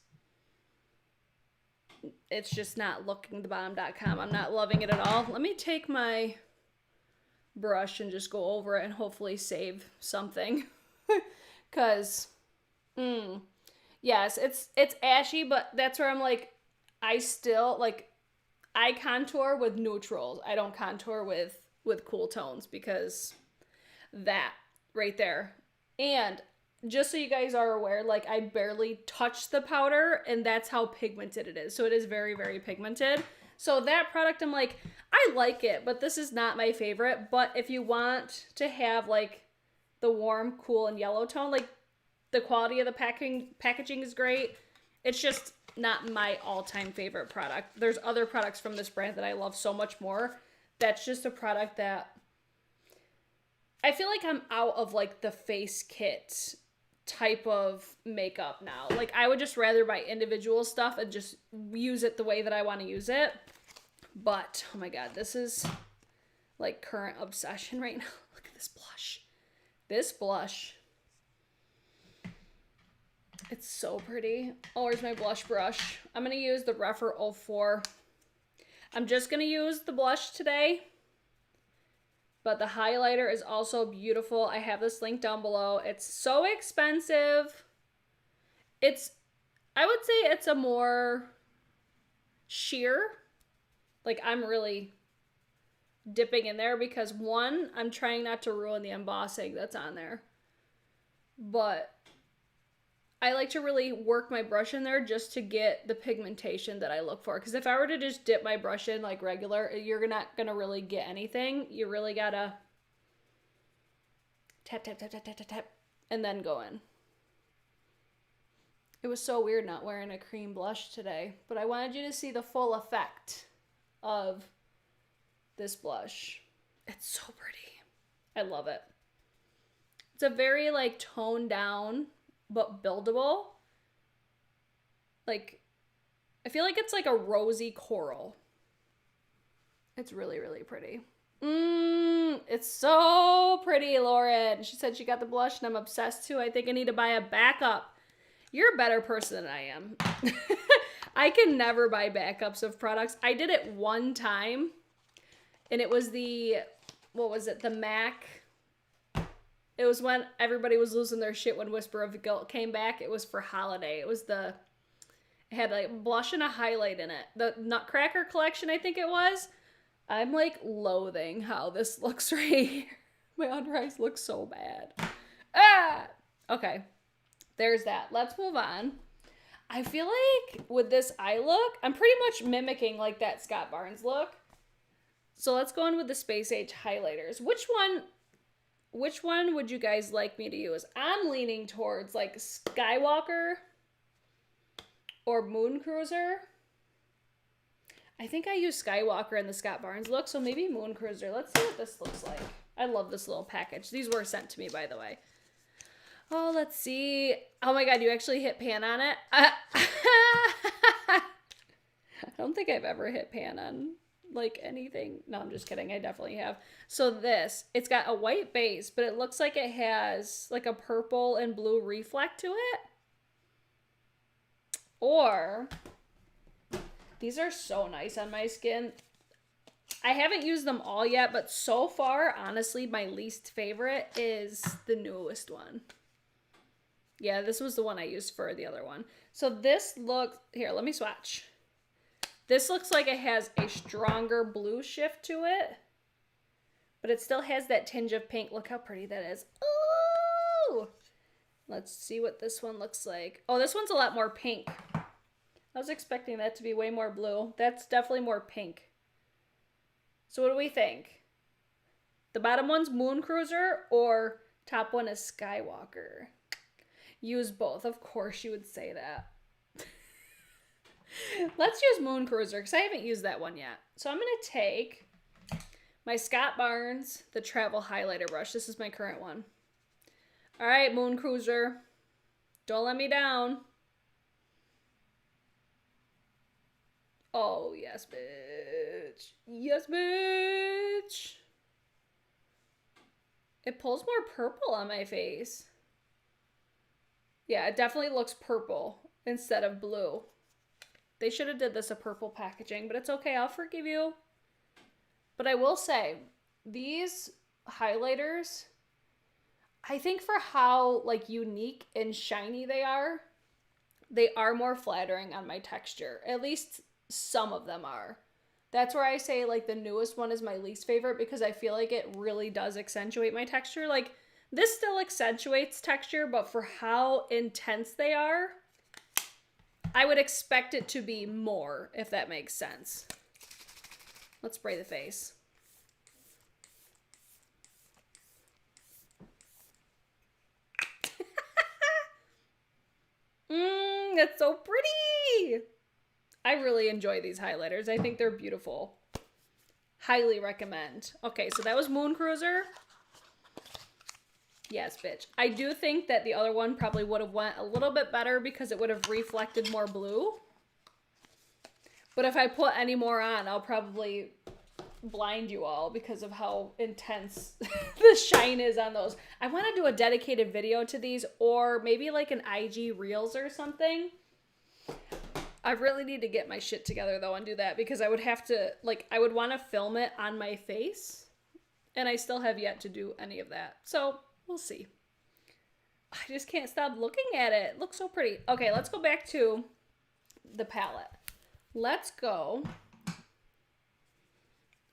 Speaker 1: it's just not looking the bomb.com. I'm not loving it at all. Let me take my brush and just go over it and hopefully save something. Because, yes, it's ashy, but that's where I'm like, I still, like, I contour with neutrals. I don't contour with cool tones, because that right there. And just so you guys are aware, like, I barely touch the powder, and that's how pigmented it is. So it is very, very pigmented. So that product, I'm like, I like it, but this is not my favorite. But if you want to have, like, the warm, cool, and yellow tone, like, the quality of the packaging is great. It's just not my all-time favorite product. There's other products from this brand that I love so much more. That's just a product that I feel like I'm out of, like, the face kit type of makeup now. Like, I would just rather buy individual stuff and just use it the way that I want to use it. But, oh my god, this is like current obsession right now. Look at this blush. This blush. It's so pretty. Oh, where's my blush brush? I'm going to use the Refer 04. I'm just going to use the blush today. But the highlighter is also beautiful. I have this link down below. It's so expensive. I would say it's a more sheer. Like, I'm really dipping in there because, one, I'm trying not to ruin the embossing that's on there. But I like to really work my brush in there just to get the pigmentation that I look for. Because if I were to just dip my brush in like regular, you're not going to really get anything. You really got to tap, tap, tap, tap, tap, tap, tap, and then go in. It was so weird not wearing a cream blush today. But I wanted you to see the full effect of this blush. It's so pretty. I love it. It's a very like toned down but buildable. Like, I feel like it's like a rosy coral. It's really, really pretty. It's so pretty, Lauren. She said she got the blush and I'm obsessed too. I think I need to buy a backup. You're a better person than I am. I can never buy backups of products. I did it one time and it was the, what was it? The MAC. It was when everybody was losing their shit when Whisper of Guilt came back. It was for holiday. It had like blush and a highlight in it. The Nutcracker collection, I think it was. I'm like loathing how this looks right here. My under eyes look so bad. Ah! Okay. There's that. Let's move on. I feel like with this eye look, I'm pretty much mimicking like that Scott Barnes look. So let's go in with the Space Age highlighters. Which one would you guys like me to use? I'm leaning towards like Skywalker or Moon Cruiser. I think I used Skywalker in the Scott Barnes look, so maybe Moon Cruiser. Let's see what this looks like. I love this little package. These were sent to me, by the way. Oh, let's see. Oh my god, you actually hit pan on it? I don't think I've ever hit pan on like anything. No, I'm just kidding. I definitely have. So this, it's got a white base, but it looks like it has like a purple and blue reflect to it. Or, these are so nice on my skin. I haven't used them all yet, but so far, honestly, my least favorite is the newest one. Yeah, this was the one I used for the other one. So this looks, here, let me swatch. This looks like it has a stronger blue shift to it, but it still has that tinge of pink. Look how pretty that is. Ooh! Let's see what this one looks like. Oh, this one's a lot more pink. I was expecting that to be way more blue. That's definitely more pink. So what do we think? The bottom one's Moon Cruiser or top one is Skywalker? Use both. Of course you would say that. Let's use Moon Cruiser because I haven't used that one yet. So I'm going to take my Scott Barnes, the Travel Highlighter Brush. This is my current one. All right, Moon Cruiser. Don't let me down. Oh, yes, bitch. Yes, bitch. It pulls more purple on my face. Yeah, it definitely looks purple instead of blue. They should have did this a purple packaging, but it's okay. I'll forgive you. But I will say, these highlighters, I think for how like unique and shiny they are more flattering on my texture. At least some of them are. That's where I say like the newest one is my least favorite because I feel like it really does accentuate my texture. Like this still accentuates texture, but for how intense they are, I would expect it to be more, if that makes sense. Let's spray the face. That's so pretty. I really enjoy these highlighters. I think they're beautiful. Highly recommend. Okay, so that was Moon Cruiser. Yes, bitch. I do think that the other one probably would have went a little bit better because it would have reflected more blue. But if I put any more on, I'll probably blind you all because of how intense the shine is on those. I want to do a dedicated video to these, or maybe like an IG Reels or something. I really need to get my shit together though and do that, because I would have to, like, I would want to film it on my face, and I still have yet to do any of that. So we'll see. I just can't stop looking at it. It looks so pretty. Okay, let's go back to the palette. Let's go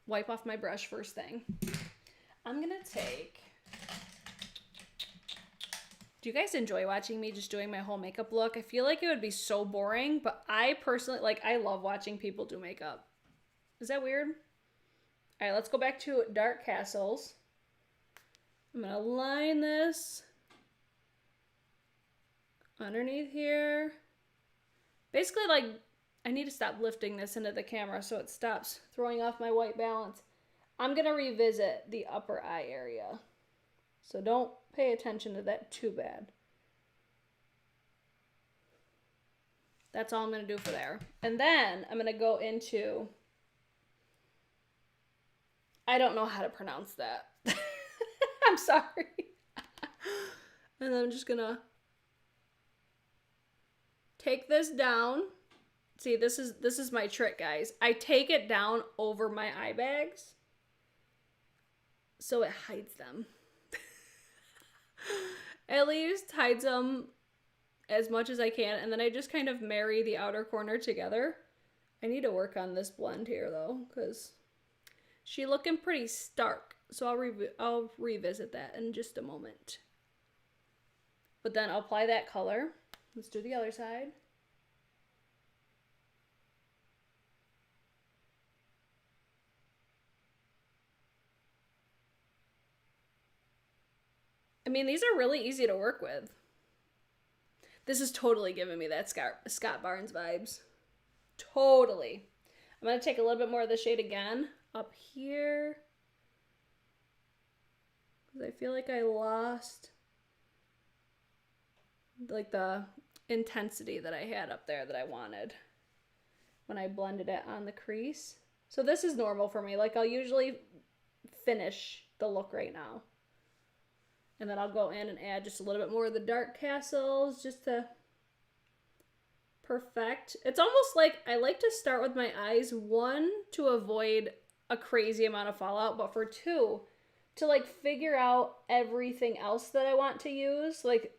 Speaker 1: wipe off my brush first thing. I'm gonna take... Do you guys enjoy watching me just doing my whole makeup look? I feel like it would be so boring, but I personally, like, I love watching people do makeup. Is that weird? All right, let's go back to Dark Castles. I'm gonna line this underneath here. Basically, like, I need to stop lifting this into the camera so it stops throwing off my white balance. I'm gonna revisit the upper eye area, so don't pay attention to that too bad. That's all I'm gonna do for there. And then I'm gonna go into, I don't know how to pronounce that. I'm sorry. And then I'm just gonna take this down. See, this is my trick, guys. I take it down over my eye bags so it hides them. At least hides them as much as I can, and then I just kind of marry the outer corner together. I need to work on this blend here though, because she's looking pretty stark. So I'll revisit that in just a moment. But then I'll apply that color. Let's do the other side. I mean, these are really easy to work with. This is totally giving me that Scott Barnes vibes. Totally. I'm going to take a little bit more of the shade again up here, because I feel like I lost like the intensity that I had up there that I wanted when I blended it on the crease. So this is normal for me. Like, I'll usually finish the look right now, and then I'll go in and add just a little bit more of the Dark Castles just to perfect. It's almost like I like to start with my eyes, one, to avoid a crazy amount of fallout, but for two, to like figure out everything else that I want to use. Like,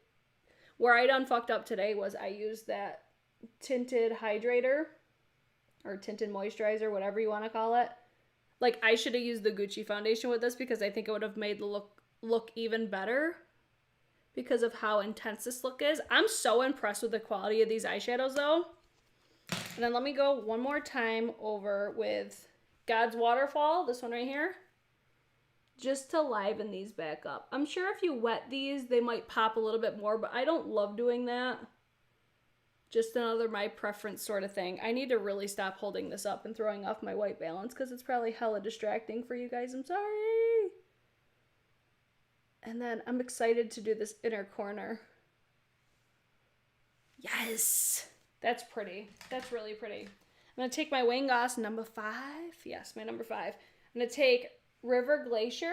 Speaker 1: where I done fucked up today was I used that Tinted Hydrator or Tinted Moisturizer, whatever you want to call it. Like, I should have used the Gucci foundation with this, because I think it would have made the look even better because of how intense this look is. I'm so impressed with the quality of these eyeshadows though. And then let me go one more time over with God's Waterfall, this one right here, just to liven these back up. I'm sure if you wet these, they might pop a little bit more, but I don't love doing that. Just another my preference sort of thing. I need to really stop holding this up and throwing off my white balance, because it's probably hella distracting for you guys. I'm sorry. And then I'm excited to do this inner corner. Yes! That's pretty. That's really pretty. I'm going to take my Wayne Goss number 5. Yes, my number 5. I'm going to take River Glacier.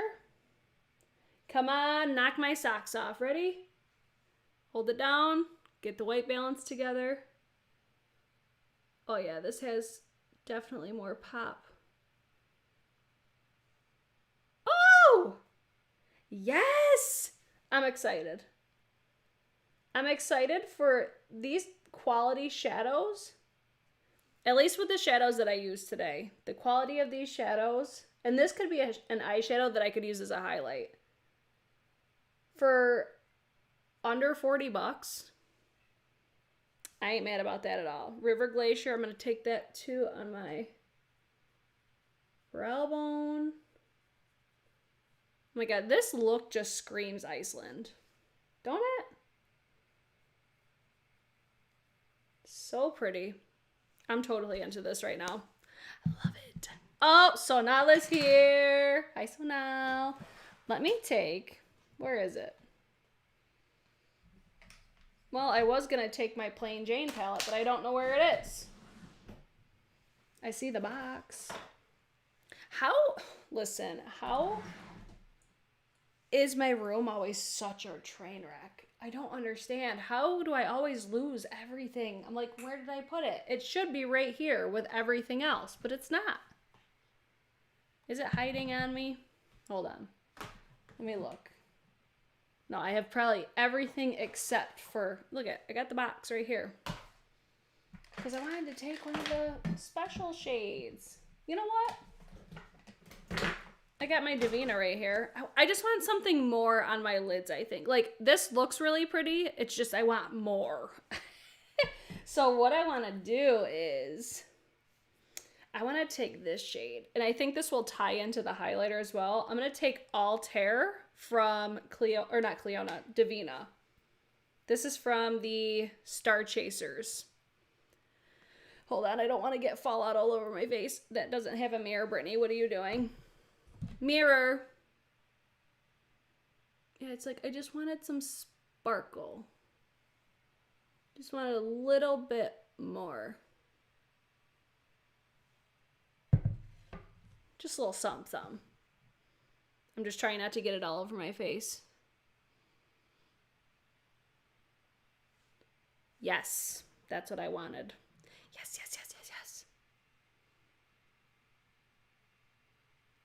Speaker 1: Come on, knock my socks off. Ready? Hold it down. Get the white balance together. Oh yeah, this has definitely more pop. Oh! Yes! I'm excited. I'm excited for these quality shadows. At least with the shadows that I used today. The quality of these shadows. And this could be an eyeshadow that I could use as a highlight. For under 40 bucks. I ain't mad about that at all. River Glacier, I'm going to take that too on my brow bone. Oh my god, this look just screams Iceland. Don't it? So pretty. I'm totally into this right now. I love it. Oh, Sonala's here. Hi, Sonal. Let me take, where is it? Well, I was going to take my Plain Jane palette, but I don't know where it is. I see the box. Listen, how is my room always such a train wreck? I don't understand. How do I always lose everything? I'm like, where did I put it? It should be right here with everything else, but it's not. Is it hiding on me? Hold on. Let me look. No, I have probably everything except for, look at, I got the box right here. Because I wanted to take one of the special shades. You know what? I got my Divina right here. I just want something more on my lids, I think. Like, this looks really pretty. It's just I want more. So what I want to do is I want to take this shade. And I think this will tie into the highlighter as well. I'm going to take Altair from Divina. This is from the Star Chasers. Hold on, I don't want to get fallout all over my face. That doesn't have a mirror, Brittany. What are you doing? Mirror. Yeah, it's like I just wanted some sparkle. Just wanted a little bit more. Just a little something. I'm just trying not to get it all over my face. Yes, that's what I wanted. Yes, yes, yes, yes, yes.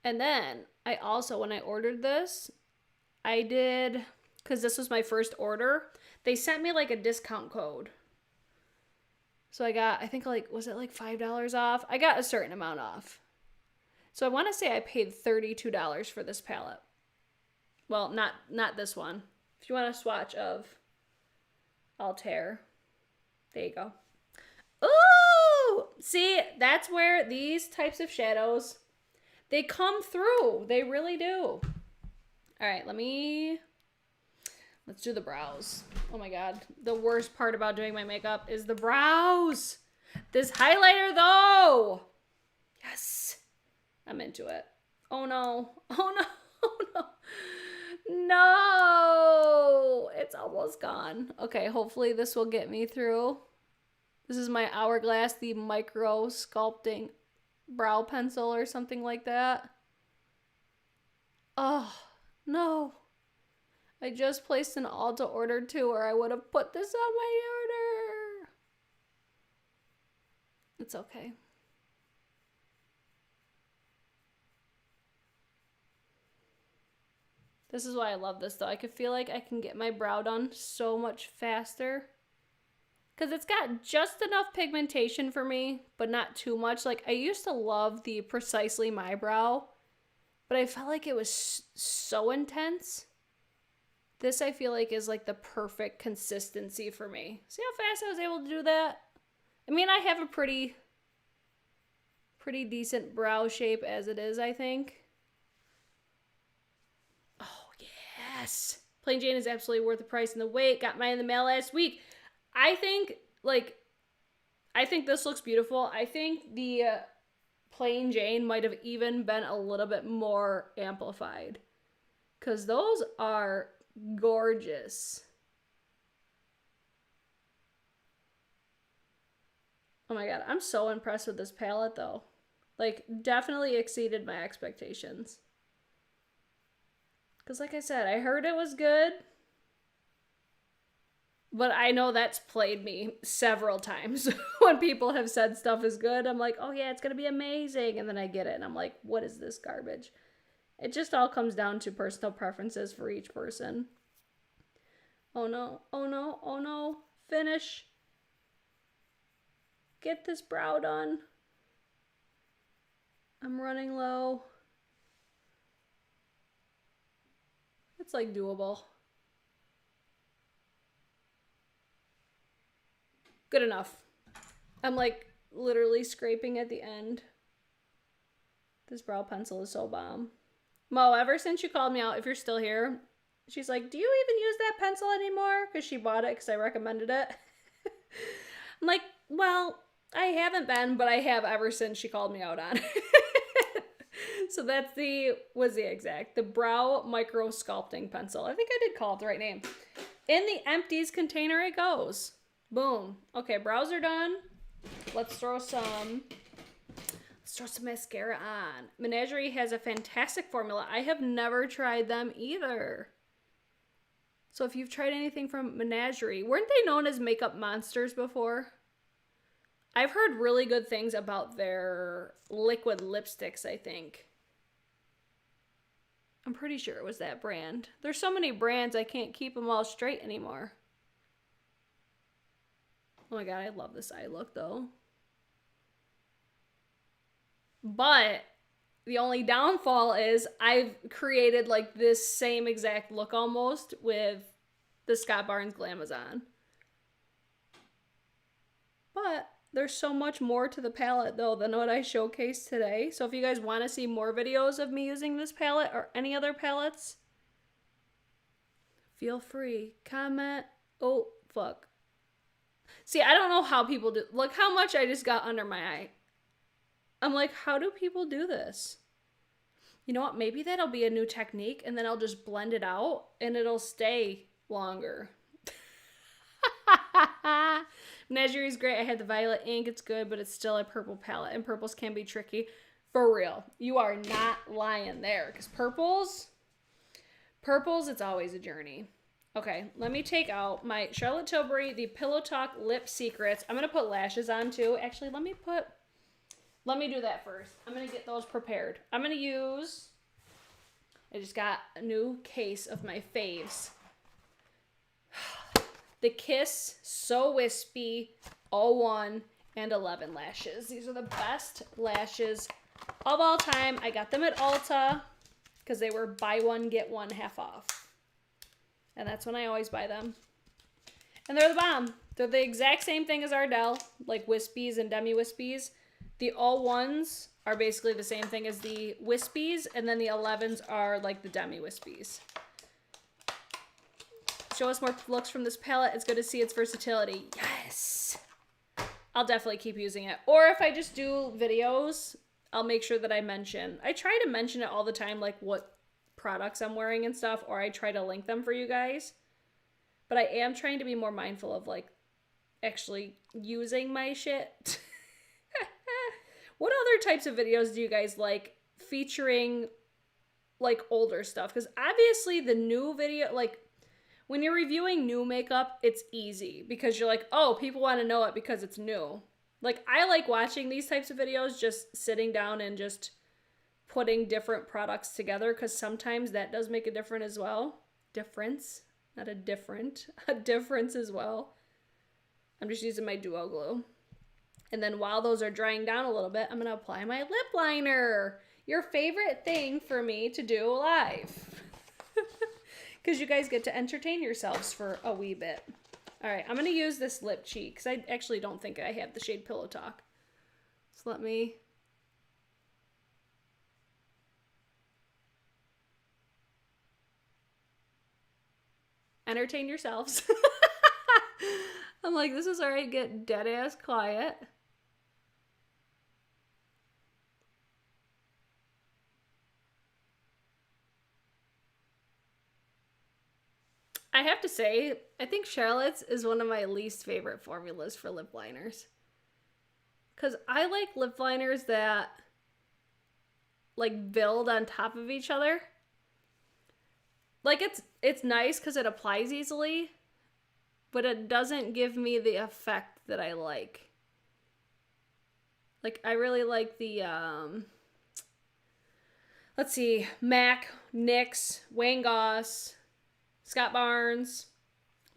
Speaker 1: And then I also, when I ordered this, I did, because this was my first order, they sent me like a discount code. So I got, I think like, was it like $5 off? I got a certain amount off. So I want to say I paid $32 for this palette. Well, not this one. If you want a swatch of Altair, there you go. Ooh! See, that's where these types of shadows, they come through. They really do. All right, let's do the brows. Oh my God. The worst part about doing my makeup is the brows. This highlighter though. Yes. I'm into it. Oh no. Oh no. Oh no. No. It's almost gone. Okay, hopefully this will get me through. This is my Hourglass, the micro sculpting brow pencil or something like that. Oh, no. I just placed an Ulta order too, or I would have put this on my order. It's okay. This is why I love this though. I could feel like I can get my brow done so much faster. Because it's got just enough pigmentation for me, but not too much. Like, I used to love the Precisely My Brow, but I felt like it was so intense. This, I feel like, is like the perfect consistency for me. See how fast I was able to do that? I mean, I have a pretty decent brow shape as it is, I think. Oh, yes. Plain Jane is absolutely worth the price and the wait. Got mine in the mail last week. I think this looks beautiful. I think the Plain Jane might have even been a little bit more amplified. Because those are gorgeous. Oh my God, I'm so impressed with this palette though. Like, definitely exceeded my expectations. Because like I said, I heard it was good. But I know that's played me several times when people have said stuff is good. I'm like, oh yeah, it's going to be amazing. And then I get it and I'm like, what is this garbage? It just all comes down to personal preferences for each person. Oh no, oh no, oh no. Finish. Get this brow done. I'm running low. It's like doable. Good enough. I'm like literally scraping at the end. This brow pencil is so bomb. Mo, ever since you called me out, if you're still here, she's like, do you even use that pencil anymore? Because she bought it because I recommended it. I'm like, well, I haven't been, but I have ever since she called me out on it. So that's the brow micro sculpting pencil. I think I did call it the right name. In the empties container it goes. Boom. Okay, brows are done. Let's throw some mascara on. Menagerie has a fantastic formula. I have never tried them either. So if you've tried anything from Menagerie, weren't they known as makeup monsters before? I've heard really good things about their liquid lipsticks, I think. I'm pretty sure it was that brand. There's so many brands, I can't keep them all straight anymore. Oh my god, I love this eye look though. But the only downfall is I've created like this same exact look almost with the Scott Barnes Glamazon. But there's so much more to the palette though than what I showcased today. So if you guys want to see more videos of me using this palette or any other palettes, feel free. Comment. Oh, fuck. See, I don't know how people do. Look how much I just got under my eye. I'm like, how do people do this? You know what? Maybe that'll be a new technique and then I'll just blend it out and it'll stay longer. Menagerie is great. I had the violet ink. It's good, but it's still a purple palette and purples can be tricky. For real. You are not lying there because purples, it's always a journey. Okay, let me take out my Charlotte Tilbury, the Pillow Talk Lip Secrets. I'm going to put lashes on too. Actually, let me do that first. I'm going to get those prepared. I'm going to use, I just got a new case of my faves. The Kiss So Wispy 01 and 11 lashes. These are the best lashes of all time. I got them at Ulta because they were buy one, get one half off. And that's when I always buy them. And they're the bomb. They're the exact same thing as Ardell, like wispies and demi-wispies. The 01s are basically the same thing as the wispies, and then the 11s are like the demi-wispies. Show us more looks from this palette. It's good to see its versatility. Yes! I'll definitely keep using it. Or if I just do videos, I'll make sure that I try to mention it all the time, like what products I'm wearing and stuff, or I try to link them for you guys. But I am trying to be more mindful of like actually using my shit. What other types of videos do you guys like featuring like older stuff? Because obviously the new video, like when you're reviewing new makeup, it's easy because you're like, oh, people want to know it because it's new. Like I like watching these types of videos, just sitting down and just putting different products together because sometimes that does make a difference as well. Difference, not a different, a difference as well. I'm just using my Duo Glue. And then while those are drying down a little bit, I'm going to apply my lip liner. Your favorite thing for me to do live. Because you guys get to entertain yourselves for a wee bit. All right, I'm going to use this lip cheek because I actually don't think I have the shade Pillow Talk. So let me... entertain yourselves. I'm like, this is all right, get dead ass quiet. I have to say, I think Charlotte's is one of my least favorite formulas for lip liners. Because I like lip liners that like build on top of each other. Like it's nice because it applies easily, but it doesn't give me the effect that I like. Like I really like the let's see, MAC, NYX, Wayne Goss, Scott Barnes,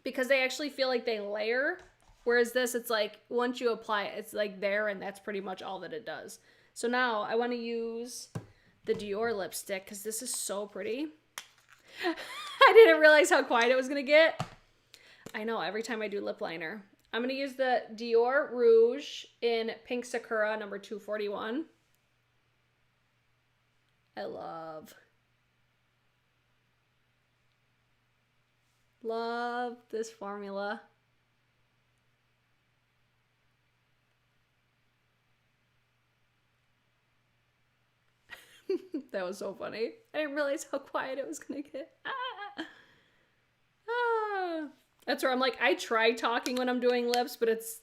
Speaker 1: because they actually feel like they layer. Whereas this, it's like once you apply it, it's like there and that's pretty much all that it does. So now I want to use the Dior lipstick because this is so pretty. I didn't realize how quiet it was going to get. I know, every time I do lip liner. I'm going to use the Dior Rouge in Pink Sakura number 241. I love this formula. That was so funny. I didn't realize how quiet it was gonna get. That's where I'm like, I try talking when I'm doing lips, but it's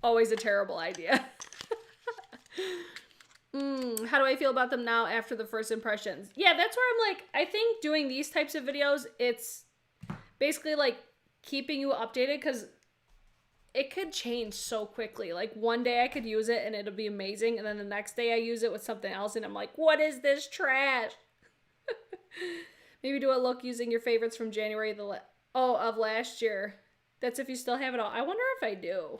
Speaker 1: always a terrible idea. How do I feel about them now after the first impressions? Yeah, that's where I'm like, I think doing these types of videos, it's basically like keeping you updated because it could change so quickly. Like one day I could use it and it'll be amazing, and then the next day I use it with something else and I'm like, what is this trash? Maybe do a look using your favorites from January of last year. That's if you still have it all. I wonder if I do.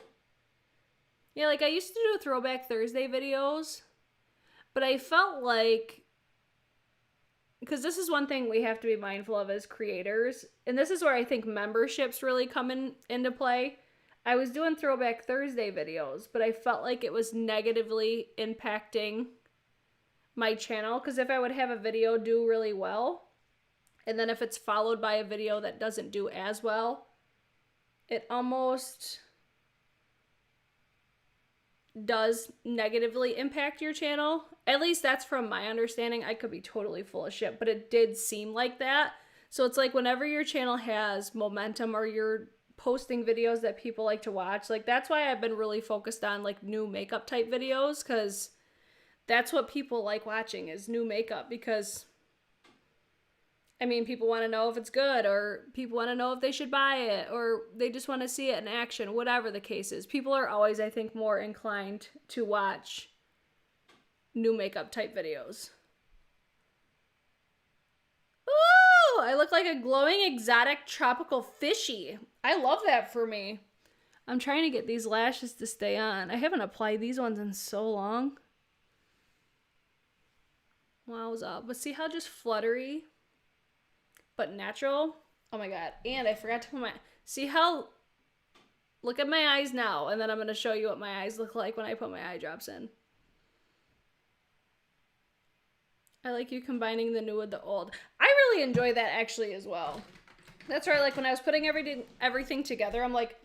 Speaker 1: Yeah, like I used to do Throwback Thursday videos, but I felt like, because this is one thing we have to be mindful of as creators, and this is where I think memberships really come into play. I was doing Throwback Thursday videos, but I felt like it was negatively impacting my channel, because if I would have a video do really well, and then if it's followed by a video that doesn't do as well, it almost does negatively impact your channel. At least that's from my understanding. I could be totally full of shit, but it did seem like that. So it's like whenever your channel has momentum or you're posting videos that people like to watch, like that's why I've been really focused on like new makeup type videos, because that's what people like watching is new makeup. Because I mean, people want to know if it's good, or people want to know if they should buy it, or they just want to see it in action, whatever the case is. People are always, I think, more inclined to watch new makeup type videos. Ooh, I look like a glowing exotic tropical fishy. I love that for me. I'm trying to get these lashes to stay on. I haven't applied these ones in so long. Wowza. But see how just fluttery but natural? Oh my god. And I forgot to put my... See how... Look at my eyes now, and then I'm going to show you what my eyes look like when I put my eye drops in. I like you combining the new with the old. I really enjoy that actually as well. That's right, like when I was putting everything together, I'm like,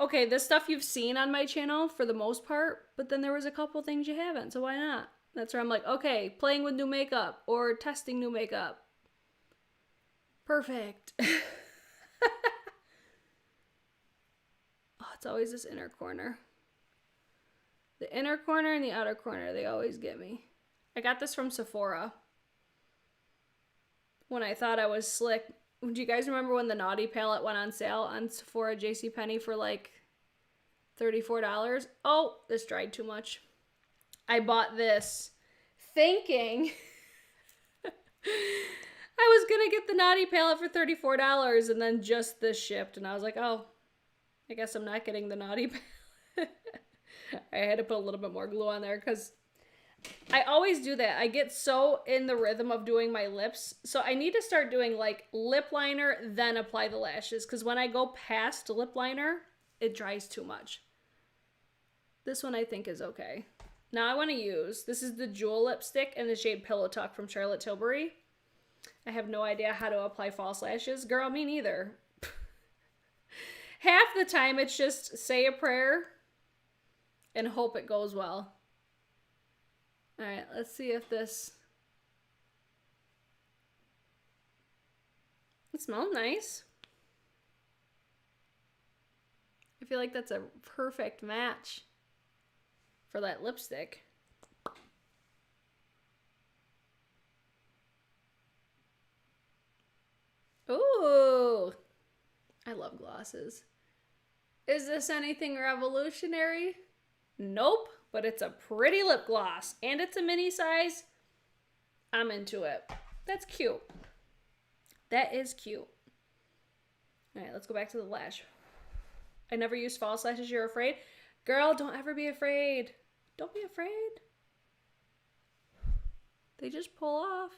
Speaker 1: okay, this stuff you've seen on my channel for the most part, but then there was a couple things you haven't, so why not? That's where I'm like, okay, playing with new makeup or testing new makeup. Perfect. Oh, it's always this inner corner. The inner corner and the outer corner, they always get me. I got this from Sephora when I thought I was slick. Do you guys remember when the Naughty palette went on sale on Sephora JCPenney for like $34? Oh, this dried too much. I bought this thinking I was gonna get the Naughty palette for $34, and then just this shipped, and I was like, oh, I guess I'm not getting the Naughty palette. I had to put a little bit more glue on there because I always do that. I get so in the rhythm of doing my lips, so I need to start doing like lip liner, then apply the lashes, because when I go past lip liner, it dries too much. This one I think is okay. Now I want to use, this is the Jewel Lipstick in the shade Pillow Talk from Charlotte Tilbury. I have no idea how to apply false lashes. Girl, me neither. Half the time it's just say a prayer and hope it goes well. Alright, let's see if this... It smells nice. I feel like that's a perfect match for that lipstick. Ooh, I love glosses. Is this anything revolutionary? Nope, but it's a pretty lip gloss, and it's a mini size. I'm into it. That's cute. That is cute. All right, let's go back to the lash. I never use false lashes. You're afraid? Girl, don't ever be afraid. Don't be afraid. They just pull off.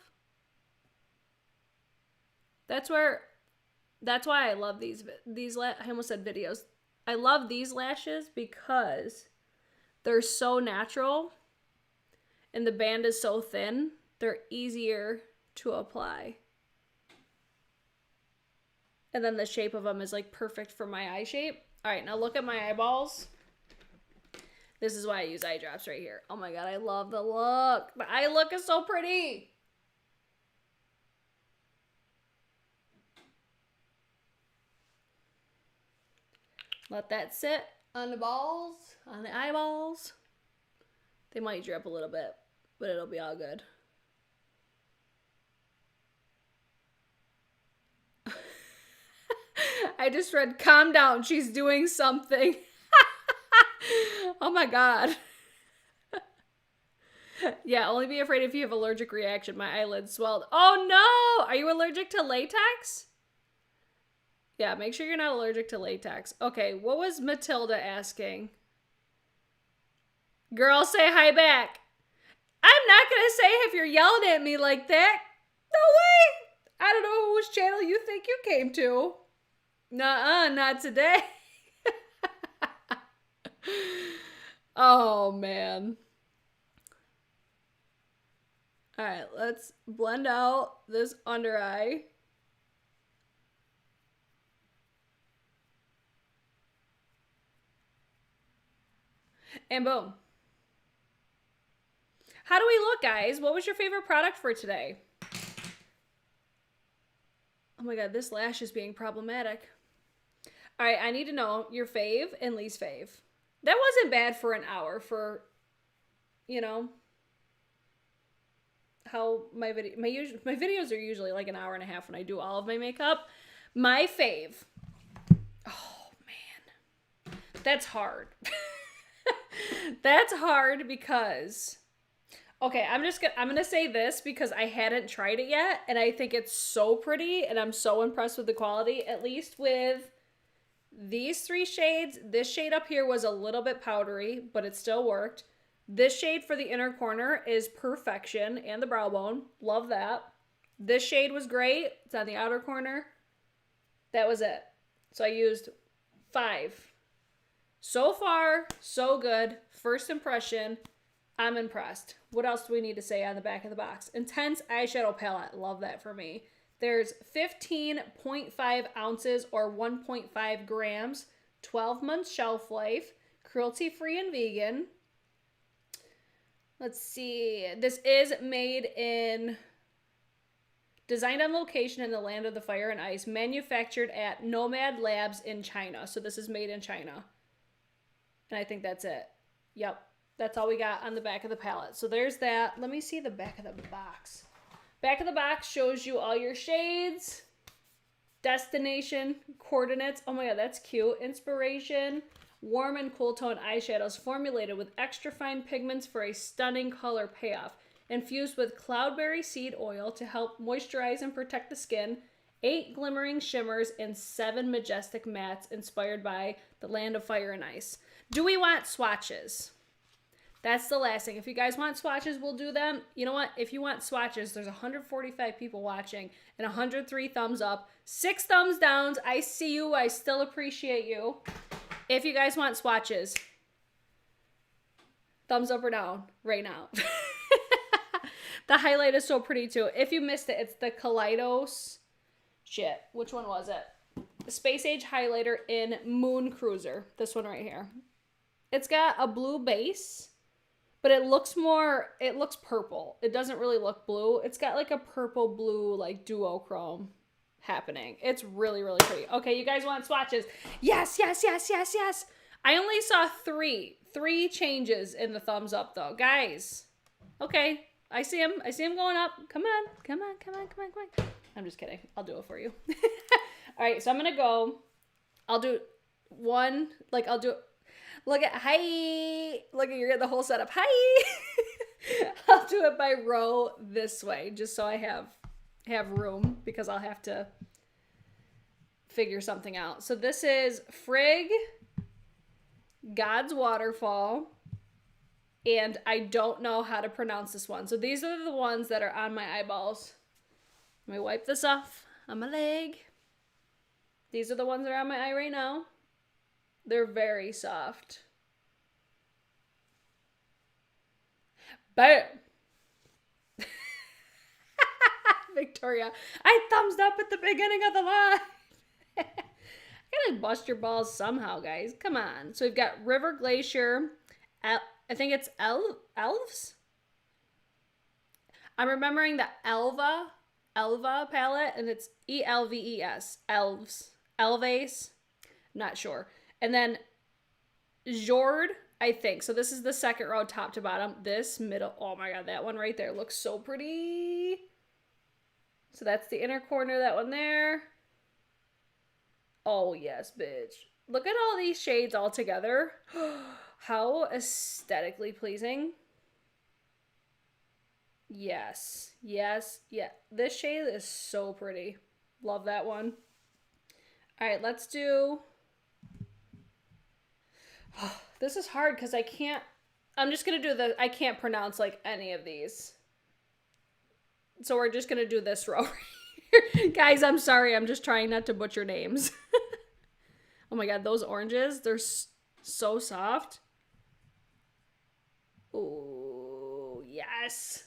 Speaker 1: That's why I love these I almost said videos. I love these lashes because they're so natural and the band is so thin. They're easier to apply. And then the shape of them is like perfect for my eye shape. All right, now look at my eyeballs. This is why I use eye drops right here. Oh my god, I love the look. The eye look is so pretty. Let that sit on the balls, on the eyeballs. They might drip a little bit, but it'll be all good. I just read, calm down, she's doing something. Oh my God. Yeah, only be afraid if you have allergic reaction. My eyelids swelled. Oh no! Are you allergic to latex? Yeah, make sure you're not allergic to latex. Okay, what was Matilda asking? Girl, say hi back. I'm not gonna say if you're yelling at me like that. No way! I don't know whose channel you think you came to. Nuh-uh, not today. Oh, man. All right, let's blend out this under eye. And boom. How do we look, guys? What was your favorite product for today? Oh my God, this lash is being problematic. All right, I need to know your fave and least fave. That wasn't bad for an hour for, you know, how my videos are usually like an hour and a half when I do all of my makeup. My fave. Oh man, that's hard. That's hard because, okay, I'm gonna say this because I hadn't tried it yet and I think it's so pretty and I'm so impressed with the quality, at least with these three shades. This shade up here was a little bit powdery, but it still worked. This shade for the inner corner is perfection, and the brow bone. Love that. This shade was great. It's on the outer corner. That was it. So I used 5. So far, so good. First impression, I'm impressed. What else do we need to say on the back of the box? Intense eyeshadow palette. Love that for me. There's 15.5 ounces or 1.5 grams, 12 months shelf life, cruelty-free and vegan. Let's see. This is designed on location in the land of the fire and ice, manufactured at Nomad Labs in China. So this is made in China. And I think that's it. Yep. That's all we got on the back of the palette. So there's that. Let me see the back of the box. Back of the box shows you all your shades, destination, coordinates. Oh my God, that's cute. Inspiration, warm and cool tone eyeshadows formulated with extra fine pigments for a stunning color payoff. Infused with cloudberry seed oil to help moisturize and protect the skin. 8 glimmering shimmers and 7 majestic mattes inspired by the land of fire and ice. Do we want swatches? That's the last thing. If you guys want swatches, we'll do them. You know what? If you want swatches, there's 145 people watching and 103 thumbs up, 6 thumbs downs. I see you. I still appreciate you. If you guys want swatches, thumbs up or down right now. The highlight is so pretty too. If you missed it, it's the Kaleidos. Shit. Which one was it? The Space Age highlighter in Moon Cruiser. This one right here. It's got a blue base, but it looks purple. It doesn't really look blue. It's got like a purple blue like duochrome happening. It's really, really pretty. Okay, you guys want swatches? Yes, yes, yes, yes, yes. I only saw 3 changes in the thumbs up though. Guys, okay, I see him going up. Come on, come on, come on, come on, come on. I'm just kidding. I'll do it for you. All right, so I'm gonna go. I'll do one, like I'll do, look at, hi, look at, you're getting the whole setup. Hi. I'll do it by row this way, just so I have room, because I'll have to figure something out. So this is Frigg, God's Waterfall, and I don't know how to pronounce this one. So these are the ones that are on my eyeballs. Let me wipe this off on my leg. These are the ones that are on my eye right now. They're very soft. Bam! Victoria, I thumbs up at the beginning of the line. I gotta bust your balls somehow, guys. Come on. So we've got River Glacier. I think it's Elves. I'm remembering the Elva palette, and it's ELVES. Elves. Elves. Not sure. And then Jord, I think. So this is the second row, top to bottom. This middle, oh my god, that one right there looks so pretty. So that's the inner corner, that one there. Oh yes, bitch. Look at all these shades all together. How aesthetically pleasing. Yes, yes, yeah. This shade is so pretty. Love that one. All right, let's do... This is hard because I can't... I'm just going to do the... I can't pronounce like any of these. So we're just going to do this row right here. Guys, I'm sorry. I'm just trying not to butcher names. Oh my god, those oranges, they're so soft. Oh, yes.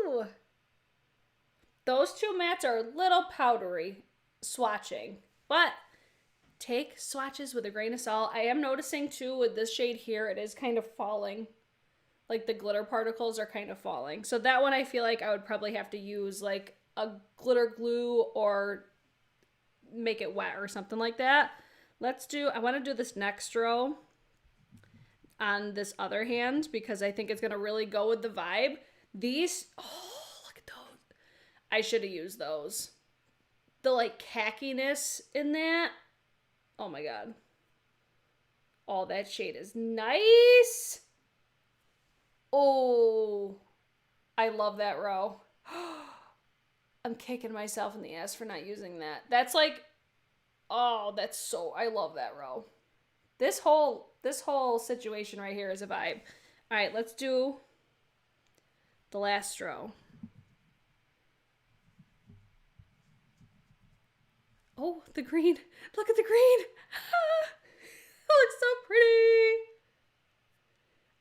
Speaker 1: Ooh. Those two mattes are a little powdery swatching, but take swatches with a grain of salt. I am noticing too with this shade here, it is kind of falling. Like the glitter particles are kind of falling. So that one I feel like I would probably have to use like a glitter glue or make it wet or something like that. I want to do this next row on this other hand because I think it's going to really go with the vibe. These, oh, look at those. I should have used those. The like khaki-ness in that. Oh my god. Oh, that shade is nice. Oh, I love that row. I'm kicking myself in the ass for not using that. That's like, oh, that's so, I love that row. This whole situation right here is a vibe. All right, let's do the last row. Oh, the green. Look at the green. It looks so pretty.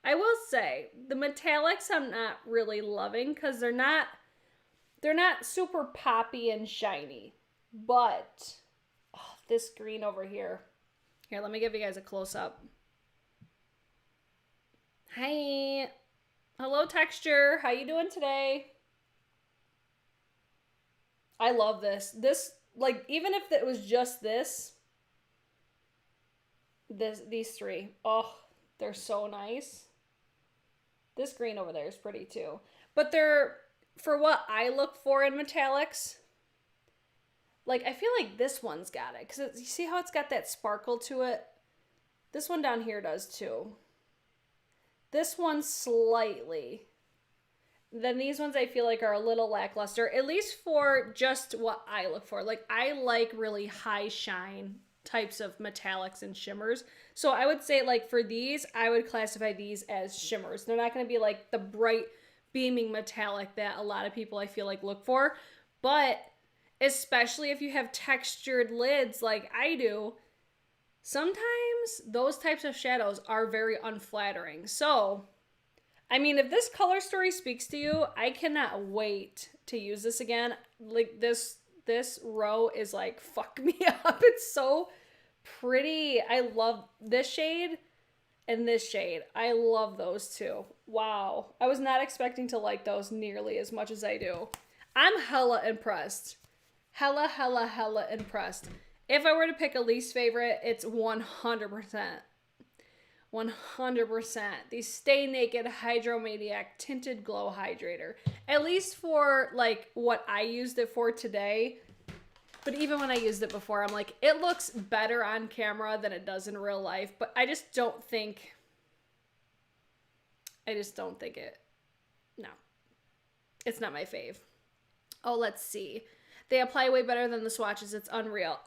Speaker 1: I will say, the metallics I'm not really loving because they're not super poppy and shiny. But, oh, this green over here. Here, let me give you guys a close-up. Hi. Hello, texture. How you doing today? I love this. This, like, even if it was just these three. Oh, they're so nice. This green over there is pretty too. But they're, for what I look for in metallics, like, I feel like this one's got it. Because you see how it's got that sparkle to it? This one down here does too. This one slightly. Then these ones I feel like are a little lackluster. At least for just what I look for. Like, I like really high shine types of metallics and shimmers. So I would say, like, for these, I would classify these as shimmers. They're not going to be like the bright beaming metallic that a lot of people I feel like look for. But especially if you have textured lids like I do, sometimes those types of shadows are very unflattering. So, I mean, if this color story speaks to you, I cannot wait to use this again. Like, this row is like, fuck me up. It's so pretty. I love this shade and this shade. I love those two. Wow. I was not expecting to like those nearly as much as I do. I'm hella impressed. Hella impressed. If I were to pick a least favorite, it's 100%. 100%. The Stay Naked Hydromaniac Tinted Glow Hydrator. At least for, like, what I used it for today. But even when I used it before, I'm like, it looks better on camera than it does in real life. But I just don't think... No. It's not my fave. Oh, let's see. They apply way better than the swatches. It's unreal.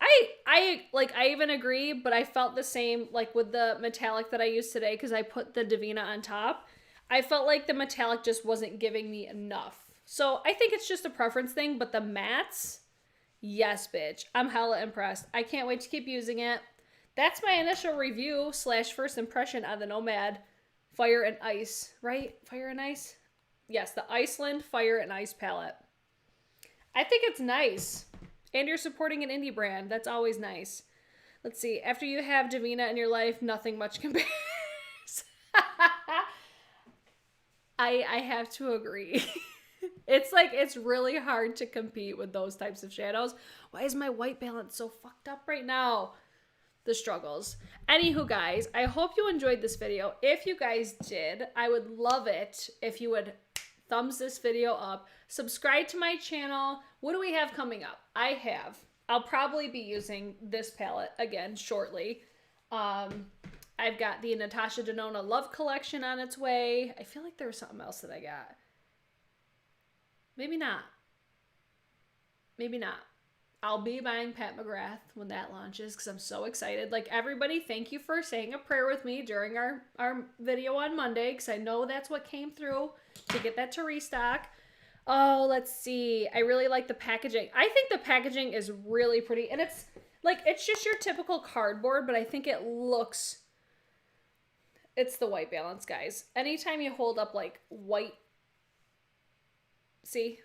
Speaker 1: I even agree, but I felt the same like with the metallic that I used today because I put the Divina on top. I felt like the metallic just wasn't giving me enough. So I think it's just a preference thing, but the mattes, yes, bitch. I'm hella impressed. I can't wait to keep using it. That's my initial review / first impression on the Nomad Fire and Ice, right? Fire and Ice? Yes, the Iceland Fire and Ice palette. I think it's nice. And you're supporting an indie brand. That's always nice. Let's see. After you have Divina in your life, nothing much compares. I have to agree. It's like, it's really hard to compete with those types of shadows. Why is my white balance so fucked up right now? The struggles. Anywho, guys, I hope you enjoyed this video. If you guys did, I would love it if you would thumbs this video up, subscribe to my channel. What do we have coming up? I'll probably be using this palette again shortly. I've got the Natasha Denona Love Collection on its way. I feel like there was something else that I got. Maybe not. Maybe not. I'll be buying Pat McGrath when that launches because I'm so excited. Like, everybody, thank you for saying a prayer with me during our video on Monday, because I know that's what came through to get that to restock. Oh, let's see. I really like the packaging. I think the packaging is really pretty. And it's like, it's just your typical cardboard, but I think it looks... It's the white balance, guys. Anytime you hold up like white... See?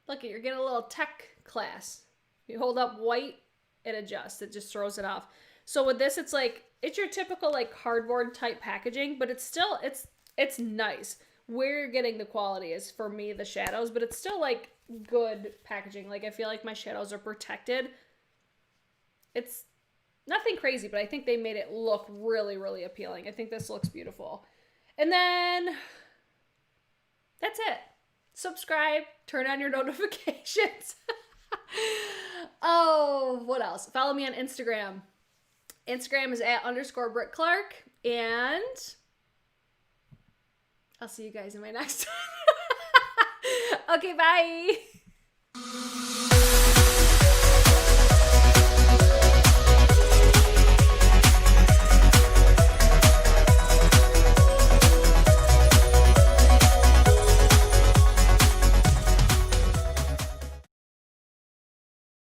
Speaker 1: Look, you're getting a little tech class. You hold up white, it adjusts. It just throws it off. So with this, it's like, it's your typical like cardboard type packaging, but it's still, it's nice. Where you're getting the quality is, for me, the shadows, but it's still like good packaging. Like, I feel like my shadows are protected. It's nothing crazy, but I think they made it look really, really appealing. I think this looks beautiful. And then that's it. Subscribe, turn on your notifications. Oh, what else? Follow me on Instagram. Instagram is @_BritClarke, and I'll see you guys in my next one. Okay, bye.